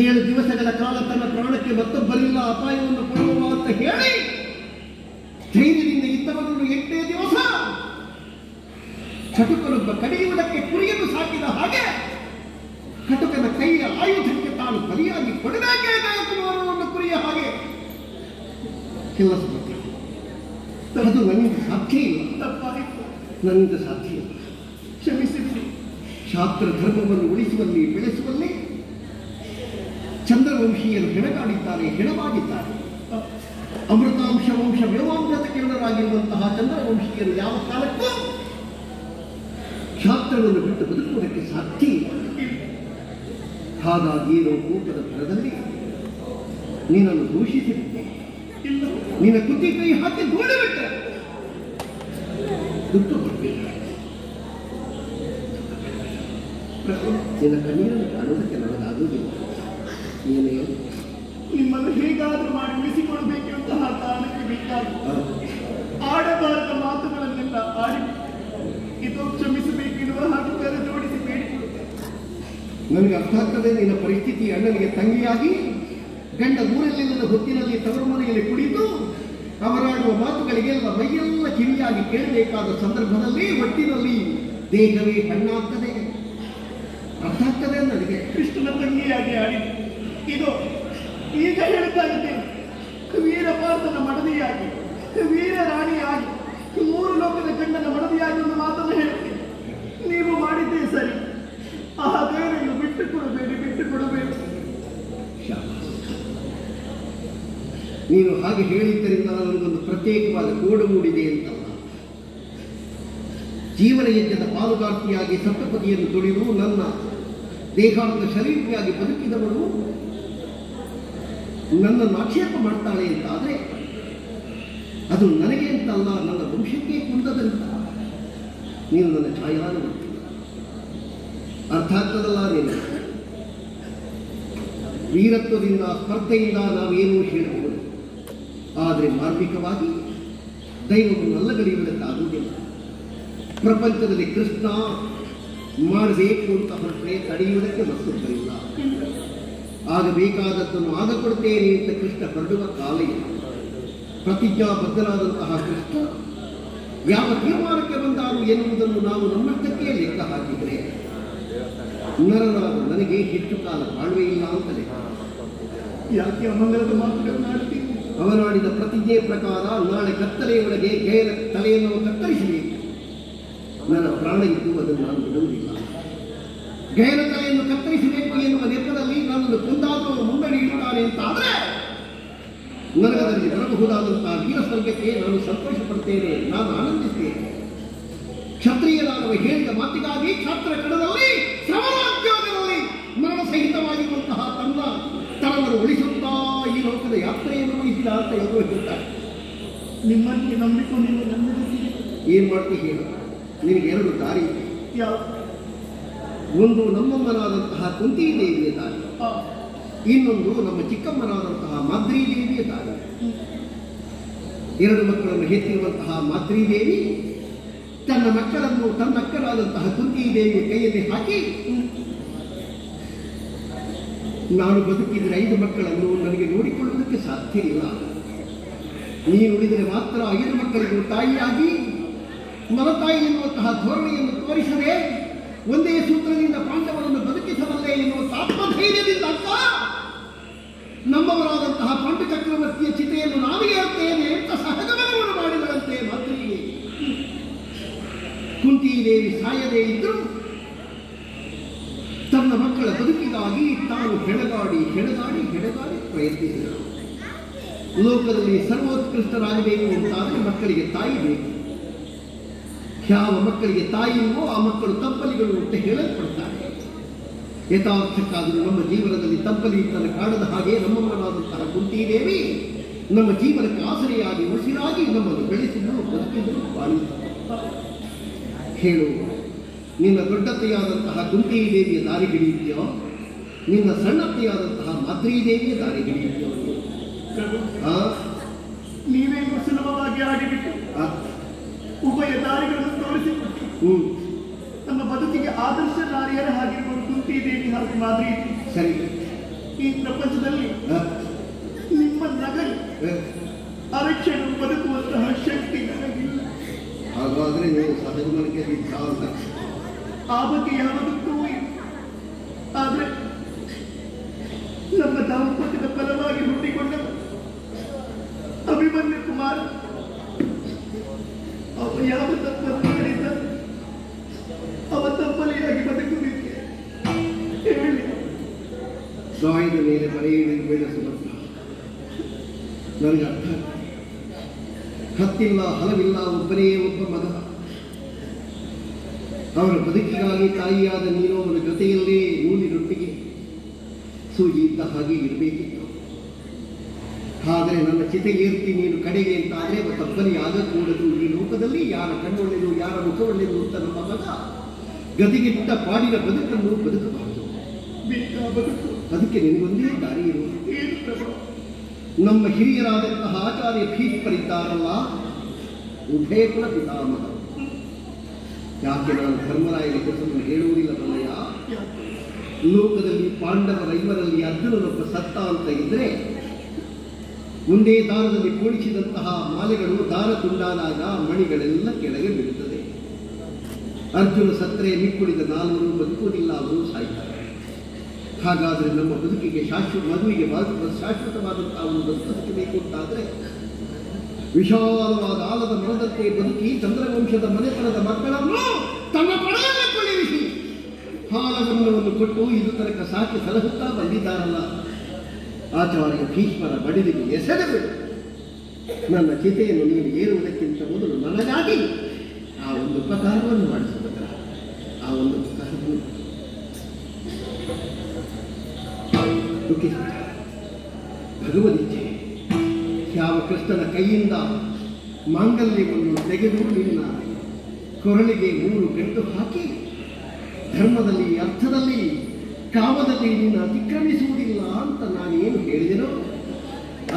7 ದಿವಸಗಳ ಕಾಲ ತನ್ನ ಪ್ರಾಣಕ್ಕೆ ಮತ್ತೊಬ್ಬರಿಲ್ಲ ಅಪಾಯವನ್ನು ಕೊಡುವ ಅಂತ ಹೇಳಿ ಧೈರ್ಯದಿಂದ ಇದ್ದವರನ್ನು 8ನೇ ದಿವಸ ಕಟುಕನೊಬ್ಬ ಕಡಿಯುವುದಕ್ಕೆ ಕುರಿಯನ್ನು ಸಾಕಿದ ಹಾಗೆ ಕಟುಕನ ಕೈಯ ಆಯುಧಕ್ಕೆ ತಾನು ಬಲಿಯಾಗಿ ಕೊಡಬೇಕೇ ಕುಮಾರವನ್ನು ಕುರಿಯ ಹಾಗೆ ಕೆಲಸ ಅದು ನನ್ನಿಂದ ಸಾಧ್ಯ ಇಲ್ಲ. ತಪ್ಪಾಯಿತು, ನನ್ನಿಂದ ಸಾಧ್ಯ ಇಲ್ಲ. ಕ್ಷಮಿಸಿದ್ರಿ. ಶಾಸ್ತ್ರ ಧರ್ಮವನ್ನು ಉಳಿಸುವಲ್ಲಿ ಬೆಳೆಸುವಲ್ಲಿ ಚಂದ್ರವಂಶೀಯರು ಹೆಣಗಾಡಿದ್ದಾರೆ, ಹೆಣವಾಗಿದ್ದಾರೆ. ಅಮೃತಾಂಶ ವಂಶ ವ್ಯೋಮಾಮೃತ ಕಿರಣರಾಗಿರುವಂತಹ ಚಂದ್ರವಂಶೀಯರು ಯಾವ ಕಾಲಕ್ಕೂ ಶಾಸ್ತ್ರವನ್ನು ಬಿಟ್ಟು ಬದುಕುವುದಕ್ಕೆ ಸಾಧ್ಯ ಇಲ್ಲ. ಹಾಗಾಗಿ ಕೂಟದ ಭರದಲ್ಲಿ ನೀನನ್ನು ದೂಷಿಸಿಬಿಟ್ಟೆ, ನಿನ್ನ ಕುತಿ ಕೈ ಹಾಕಿ ದೂಡಿಬಿಟ್ಟೆ. ದುಡ್ಡು ಬರಬೇಕು. ನಿನ್ನ ಕಣ್ಣೀರನ್ನು ಕಾಣುವುದಕ್ಕೆ ನನಗಾಗುವುದಿಲ್ಲ. ನೀನೇ ನಿಮ್ಮನ್ನು ಹೇಗಾದರೂ ಮಾಡಿ ಉಳಿಸಿಕೊಳ್ಳಬೇಕೆಂತಹ ಕಾರಣಕ್ಕೆ ಬೇಕಾದ ಆಡಬಾರದ ಮಾತುಗಳನ್ನೆಲ್ಲ ಆಡಿ ಇದು ಕ್ಷಮಿಸಬೇಕೆನ್ನುವ ಹಾಗೆ ಕರೆ ಜೋಡಿಸಿ ಬೇಡಿಕೊಳ್ಳುತ್ತೇನೆ. ನನಗೆ ಅರ್ಥ ಆಗ್ತದೆ ನಿನ್ನ ಪರಿಸ್ಥಿತಿ. ಅಣ್ಣನಿಗೆ ತಂಗಿಯಾಗಿ ಗಂಡ ಊರಲ್ಲಿಲ್ಲದ ಹೊತ್ತಿನಲ್ಲಿ ತವರು ಮನೆಯಲ್ಲಿ ಕುಳಿತು ಅವರಾಡುವ ಮಾತುಗಳಿಗೆಲ್ಲ ಮೈಯೆಲ್ಲ ಕಿವಿಯಾಗಿ ಕೇಳಬೇಕಾದ ಸಂದರ್ಭದಲ್ಲಿ ಒಟ್ಟಿನಲ್ಲಿ ದೇಹವೇ ಹಣ್ಣಾಗ್ತದೆ. ಅರ್ಥ ಆಗ್ತದೆ ನನಗೆ. ಕೃಷ್ಣನ ತಂಗಿಯಾಗಿ ಆಡಿ ಇದು ಈಗ ಹೇಳ್ತಾ ಇದ್ದೇನೆ. ವೀರಪಾರ್ಥನ ಮಡದಿಯಾಗಿ, ವೀರ ರಾಣಿಯಾಗಿ, 3 ಲೋಕದ ಗಂಡನ ಮಡದಿಯಾಗಿ ಒಂದು ಮಾತನ್ನು ಹೇಳ್ತೀನಿ. ನೀವು ಮಾಡಿದ್ದೇ ಸರಿ. ಆ ದೇವರನ್ನು ಬಿಟ್ಟುಕೊಡಬೇಡಿ, ಬಿಟ್ಟುಕೊಡಬೇಡಿ. ಶಾಬಾಸ್. ನೀನು ಹಾಗೆ ಹೇಳಿದ್ದರಿಂದ ನನಗೊಂದು ಪ್ರತ್ಯೇಕವಾದ ಕೋಡು ಮೂಡಿದೆ ಅಂತಲ್ಲ. ಜೀವನ ಯಜ್ಞದ ಪಾಲುಗಾರ್ತಿಯಾಗಿ ಸಪ್ತಪದಿಯನ್ನು ತುಳಿದು ನನ್ನ ದೇಹಾಂತ ಶರೀರಿಯಾಗಿ ಬದುಕಿದವಳು ನನ್ನನ್ನು ಆಕ್ಷೇಪ ಮಾಡ್ತಾಳೆ ಅಂತಾದರೆ ಅದು ನನಗೆ ಅಂತಲ್ಲ, ನನ್ನ ವಂಶಕ್ಕೆ ಕುಂದದಂತ. ನೀನು ನನ್ನ ಛಾಯಾನು ಅರ್ಥ ಆಗ್ತದಲ್ಲ. ನೀನು ವೀರತ್ವದಿಂದ ಸ್ಪರ್ಧೆಯಿಂದ ನಾವೇನೂ ಹೇಳಬಹುದು, ಆದರೆ ಮಾರ್ಮಿಕವಾಗಿ ದೈವವನ್ನು ಅಲ್ಲಗಳೆಯುವುದಕ್ಕಾಗುವುದಿಲ್ಲ. ಪ್ರಪಂಚದಲ್ಲಿ ಕೃಷ್ಣ ಮಾಡಬೇಕು ಅಂತ ಹೊರಟ್ರೆ ತಡೆಯುವುದಕ್ಕೆ ಮತ್ತೊಬ್ಬರಿಲ್ಲ. ಆಗಬೇಕಾದದ್ದನ್ನು ಆಗ ಕೊಡ್ತೇನೆ ಅಂತ ಕೃಷ್ಣ ಹೊರಡುವ ಕಾಲ ಇಲ್ಲ. ಪ್ರತಿಜ್ಞಾಬದ್ಧನಾದಂತಹ ಕೃಷ್ಣ ಯಾವ ತೀರ್ಮಾನಕ್ಕೆ ಬಂದಾರು ಎನ್ನುವುದನ್ನು ನಾವು ನಮ್ಮಷ್ಟಕ್ಕೆ ಲೆಕ್ಕ ಹಾಕಿದರೆ ನರನಾದ ನನಗೆ ಹೆಚ್ಚು ಕಾಲ ಬಾಳ್ವೆ ಇಲ್ಲ ಅಂತಲೇ. ಯಾಕೆ ಅಮಂಗಲದ ಮಾತುಗಳನ್ನಾಡ್ತೀನಿ? ಅವನಾಡಿದ ಪ್ರತಿಜ್ಞೆ ಪ್ರಕಾರ ನಾಳೆ ಕತ್ತಲೆಯೊಳಗೆ ಗೇರ ತಲೆಯನ್ನು ಕತ್ತರಿಸಬೇಕು. ನನ್ನ ಪ್ರಾಣ ಇದ್ದು ಅದನ್ನು ನಾನು ಬಿಡುವುದಿಲ್ಲ. ಗೇರ ತಲೆಯನ್ನು ಕತ್ತರಿಸಬೇಕು ಎನ್ನುವ ನೆಪದಲ್ಲಿ ನನ್ನನ್ನು ಕೊಂದಾದರೂ ಮುನ್ನಡೆ ಇಡುತ್ತಾನೆ ಅಂತ ಆದರೆ ನರಕದಲ್ಲಿ ಬರಬಹುದಾದಂತಹ ವೀರಸ್ವರ್ಗಕ್ಕೆ ನಾನು ಸಂತೋಷ ಪಡ್ತೇನೆ, ನಾನು ಆನಂದಿಸ್ತೇನೆ. ಕ್ಷತ್ರಿಯನಾದವ ಹೇಳಿದ ಮಾತಿಗಾಗಿ ಕ್ಷಾತ್ರ ಕಣದಲ್ಲಿ ಶ್ರವಣೋದ್ಯೋಗದಲ್ಲಿ ಮರಣ ಸಹಿತವಾಗಿರುವಂತಹ ತನ್ನನ್ನು ಉಳಿಸುತ್ತಾ ಈ ಲೋಕದ ಯಾತ್ರೆಯನ್ನು ವಹಿಸಿದ ಅಂತ ಎಲ್ಲರೂ ಹೇಳ್ತಾರೆ. ನಿಮ್ಮನ್ನು ನಂಬಿಕೊಂಡು ನಂಬಿದ್ದೀರಿ. ಏನ್ ಮಾಡ್ತೀವಿ ಹೇಳು? ನಿನಗೆ ಎರಡು ದಾರಿ ಇದೆ. ಯಾವ? ಒಂದು ನಮ್ಮಮ್ಮನಾದಂತಹ ಕುಂತಿ ದೇವಿಯ ದಾರಿ, ಇನ್ನೊಂದು ನಮ್ಮ ಚಿಕ್ಕಮ್ಮನಾದಂತಹ ಮಾದ್ರಿ ದೇವಿಯ ದಾರಿ. ಎರಡು ಮಕ್ಕಳನ್ನು ಹೆತ್ತಿರುವಂತಹ ಮಾದ್ರಿ ದೇವಿ ತನ್ನ ಮಕ್ಕಳನ್ನು ತನ್ನಕ್ಕರಾದಂತಹ ಕುಂತಿ ದೇವಿಯ ಕೈಯಲ್ಲಿ ಹಾಕಿ, ನಾನು ಬದುಕಿದ್ರೆ 5 ಮಕ್ಕಳನ್ನು ನನಗೆ ನೋಡಿಕೊಳ್ಳುವುದಕ್ಕೆ ಸಾಧ್ಯ ಇಲ್ಲ, ನೀನು ಉಳಿದರೆ ಮಾತ್ರ 5 ಮಕ್ಕಳಿಗೂ ತಾಯಿಯಾಗಿ ಮಲತಾಯಿ ಎನ್ನುವಂತಹ ಧೋರಣೆಯನ್ನು ತೋರಿಸದೆ ಒಂದೇ ಸೂತ್ರದಿಂದ ಪಾಂಡವರನ್ನು ಬದುಕಿಸಬಲ್ಲೆ ಎನ್ನುವ ಆತ್ಮಧೈರ್ಯದಿಂದ ನಮ್ಮವರಾದಂತಹ ಪಾಂಡು ಚಕ್ರವರ್ತಿಯ ಚಿತೆಯನ್ನು ನಾವೇ ಇರ್ತೇನೆ ಅಂತ ಸಹಗಮನವನ್ನು ಮಾಡಿದರಂತೆ ಮಾತ್ರಿಗೆ. ಕುಂತಿದೇವಿ ಸಾಯದೇ ಇದ್ದರೂ ತನ್ನ ಮಕ್ಕಳ ಬದುಕಿಗಾಗಿ ತಾನು ಹೆಣಗಾಡಿ ಪ್ರಯತ್ನಿಸಿದರು. ಲೋಕದಲ್ಲಿ ಸರ್ವೋತ್ಕೃಷ್ಟರಾಗಬೇಕು ಅಂತಾದರೆ ಮಕ್ಕಳಿಗೆ ತಾಯಿ ಬೇಕು. ಯಾವ ಮಕ್ಕಳಿಗೆ ತಾಯಿ ಇಲ್ವೋ ಆ ಮಕ್ಕಳು ತಪ್ಪಲಿಗಳು ಅಂತ ಹೇಳಲ್ಪಡ್ತಾರೆ. ಯಥಾರ್ಥಕ್ಕಾದರೂ ನಮ್ಮ ಜೀವನದಲ್ಲಿ ತಪ್ಪಲಿ ತನ್ನ ಕಾಣದ ಹಾಗೆ ನಮ್ಮವರಾದಂತಹ ಕುಂತಿದೇವಿ ನಮ್ಮ ಜೀವನಕ್ಕೆ ಆಸರೆಯಾಗಿ ಉಸಿರಾಗಿ ನಮ್ಮನ್ನು ಬೆಳೆಸಿದ್ರು, ಬದುಕಿದ್ರು, ಬಾಳಿದ್ರು. ಹೇಳು, ನಿನ್ನ ದೊಡ್ಡತೆಯಾದಂತಹ ಕುಂತಿದೇವಿಯ ದಾರಿ ಹಿಡಿಯುತ್ತೆಯೋ, ನಿನ್ನ ಸಣ್ಣತೆಯಾದಂತಹ ಮಾದ್ರೀದೇವಿಯ ದಾರಿ ಹಿಡಿಯುತ್ತೆಯೋ? ನೀವೇ ಸುಲಭವಾಗಿ ಆಗಿಬಿಟ್ಟು ಉಭಯ ದಾರಿಗಳನ್ನು ತೋರಿಸಿಕೊಟ್ಟು ನಮ್ಮ ಬದುಕಿಗೆ ಆದರ್ಶ ನಾರಿಯರ ಹಾಗಿರುವ ಕುಂತಿದೇವಿ ಹಾಗೂ ಮಾದ್ರಿ ಸರಿ. ಈ ಪ್ರಪಂಚದಲ್ಲಿ ನಿಮ್ಮ ನಗರ ಅರಕ್ಷಣ ಬದುಕುವಂತಹ ಶಕ್ತಿ ನನಗಿಲ್ಲ. ಹಾಗಾದ್ರೆ ನೀವು ಸಹಗಮನಕ್ಕೆ ಸಿದ್ಧ. ಆ ಬಗ್ಗೆ ಯಾವ ದುಃಖವೂ ಇಲ್ಲ. ಆದರೆ ನಮ್ಮ ದಾಂಪತ್ಯದ ಫಲವಾಗಿ ಹುಟ್ಟಿಕೊಂಡ ಅಭಿಮನ್ಯು ಕುಮಾರ ಅವ ಯಾವ ತಪ್ಪನ್ನು ಮಾಡಿದ್ದ? ಅವ ತಪ್ಪಲಿಯಾಗಿ ಬದುಕುವುದಕ್ಕೆ ಹೇಳಿ. ಗಾಯದ ಮೇಲೆ ಬರೆಯುವುದು ಬೆಳೆಸುವಂತ ನನಗೆ ಅರ್ಥ. ಹತ್ತಿಲ್ಲ, ಹಲವಿಲ್ಲ, ಒಬ್ಬನೇ ಒಬ್ಬ ಮಗ. ಅವರ ಬದುಕಿಗಾಗಿ ತಾಯಿಯಾದ ನೀನು ಅವರ ಜೊತೆಯಲ್ಲೇ ನೂಲಿನೊಟ್ಟಿಗೆ ಸೂಜಿ ಇದ್ದ ಹಾಗೆ ಇರಬೇಕಿತ್ತು. ಆದರೆ ನನ್ನ ಚಿತೆ ಏರ್ತಿ ನೀನು ಕಡೆಗೆ ಅಂತಾದರೆ ತಪ್ಪಲಿ ಆಗಕೂಡದು. ಈ ಲೋಕದಲ್ಲಿ ಯಾರ ಕಣ್ಣೊಳ್ಳೆದು, ಯಾರ ಮುಖ ಒಳ್ಳೆದು ಅಂತ ನಮ್ಮ ಮಗ ಗದಿಗಿಟ್ಟ ಪಾಡಿನ ಬದುಕನ್ನು ಬದುಕಬಾರದು. ಅದಕ್ಕೆ ನಿನಗೊಂದೇ ದಾರಿ ಇರುವುದು. ನಮ್ಮ ಹಿರಿಯರಾದಂತಹ ಆಚಾರ್ಯ ಭೀಷ್ಮರಿದ್ದಾರಲ್ಲ, ಉಭಯ ಕುಲ ಪಿತಾಮಹ. ಯಾಕೆ ನಾನು ಧರ್ಮರಾಯನ ಕೆಲಸವನ್ನು ಹೇಳುವುದಿಲ್ಲ ಬಲ್ಲಯ್ಯ? ಲೋಕದಲ್ಲಿ ಪಾಂಡವರ 5ರಲ್ಲಿ ಅರ್ಜುನನೊಬ್ಬ ಸತ್ತ ಅಂತ ಇದ್ರೆ ಮುಂದೆ ದಾರದಲ್ಲಿ ಕೂಡಿಸಿದಂತಹ ಮಾಲೆಗಳು ದಾರ ತುಂಡಾದಾಗ ಮಣಿಗಳೆಲ್ಲ ಕೆಳಗೆ ಬೀಳುತ್ತದೆ. ಅರ್ಜುನ ಸತ್ತರೆ ಮಿಕ್ಕುಳಿದ 4 ಬದುಕುವುದಿಲ್ಲ, ಅವರು ಸಾಯ್ತಾರೆ. ಹಾಗಾದರೆ ನಮ್ಮ ಬದುಕಿಗೆ ಮದುವೆಗೆ ಶಾಶ್ವತವಾದಂತಹ ಒಂದು ಬದುಕಬೇಕು ಅಂತಾದರೆ ವಿಶಾಲವಾದ ಆಲದ ಮರದಂತೆ ಬದುಕಿ ಚಂದ್ರವಂಶದ ಮನೆತನದ ಮಕ್ಕಳನ್ನು ತನ್ನ ಪಡೆಯಲ್ಲಿ ಕುಳಿರಿಸಿ ಹಾಲಗಮನವನ್ನು ಕೊಟ್ಟು ಇದು ತನಕ ಸಾಕಿ ಸಲಹುತ್ತಾ ಬಂದಿದ್ದಾರಲ್ಲ ಆಚಾರ್ಯ ಭೀಷ್ಮರ ಬಡಿಲಿಗೆ ಎಸೆದು ನನ್ನ ಚಿತೆಯನ್ನು ನೀನು ಏರುವುದಕ್ಕಿಂತ ಮೊದಲು ನನಗಾಗಿ ಆ ಒಂದು ಉಪಕಾರವನ್ನು ಮಾಡಿಸುವುದರ ಆ ಒಂದು ಉಪಕಾರವನ್ನು ಭಗವದಿಚ್ಛೆ ಯಾವ ಕೃಷ್ಣನ ಕೈಯಿಂದ ಮಾಂಗಲ್ಯವನ್ನು ತೆಗೆದು ನಿನ್ನ ಕೊರಳಿಗೆ 3 ಗಂಟು ಹಾಕಿ ಧರ್ಮದಲ್ಲಿ ಅರ್ಥದಲ್ಲಿ ಕಾಮದಲ್ಲಿ ನಿನ್ನ ಅತಿಕ್ರಮಿಸುವುದಿಲ್ಲ ಅಂತ ನಾನೇನು ಹೇಳಿದೆನೋ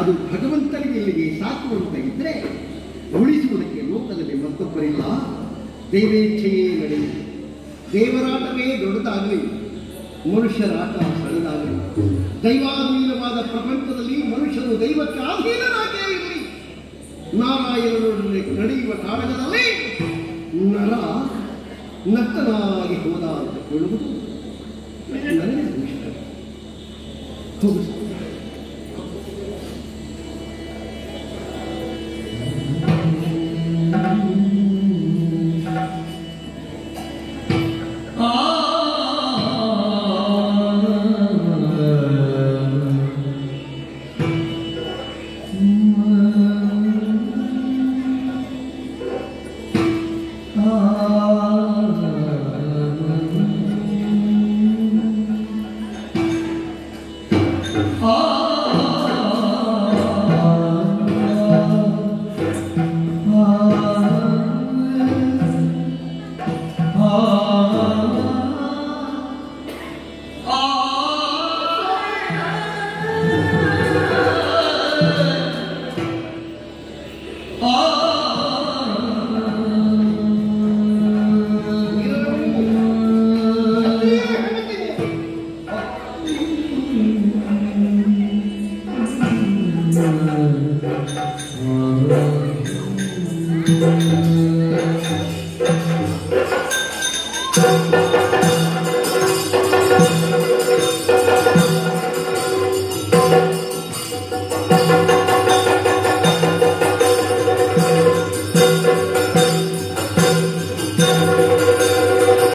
ಅದು ಭಗವಂತನಿಗೆ ಇಲ್ಲಿಗೆ ಸಾಕುವಂತ ಇದ್ದರೆ ಉಳಿಸುವುದಕ್ಕೆ ಲೋಕದಲ್ಲಿ ಮತ್ತೊಬ್ಬರಿಲ್ಲ. ದೈವೇಚ್ಛೆಯೇ ನಡೆಯಲಿ, ದೇವರಾಟವೇ ದೊಡ್ಡದಾಗಲಿ, ಮನುಷ್ಯರಾಟ ಸಣ್ಣದಾಗಲಿ, ದೈವಾಧೀನವಾದ ಪ್ರಪಂಚದಲ್ಲಿ ಮನುಷ್ಯರು ದೈವಕ್ಕೆ ಆಧೀನರಾಗೇ ಇರಲಿ. ನಾರಾಯಣನೊಡನೆ ನಡೆಯುವ ಕಾಳಗದಲ್ಲಿ ನರ ನರ್ತನಾಗಿ ಹೋದ ಅಂತ ಕೊಳ್ಳುವುದು ನನಗೆ ಇಷ್ಟ. ಹೋಗು Ah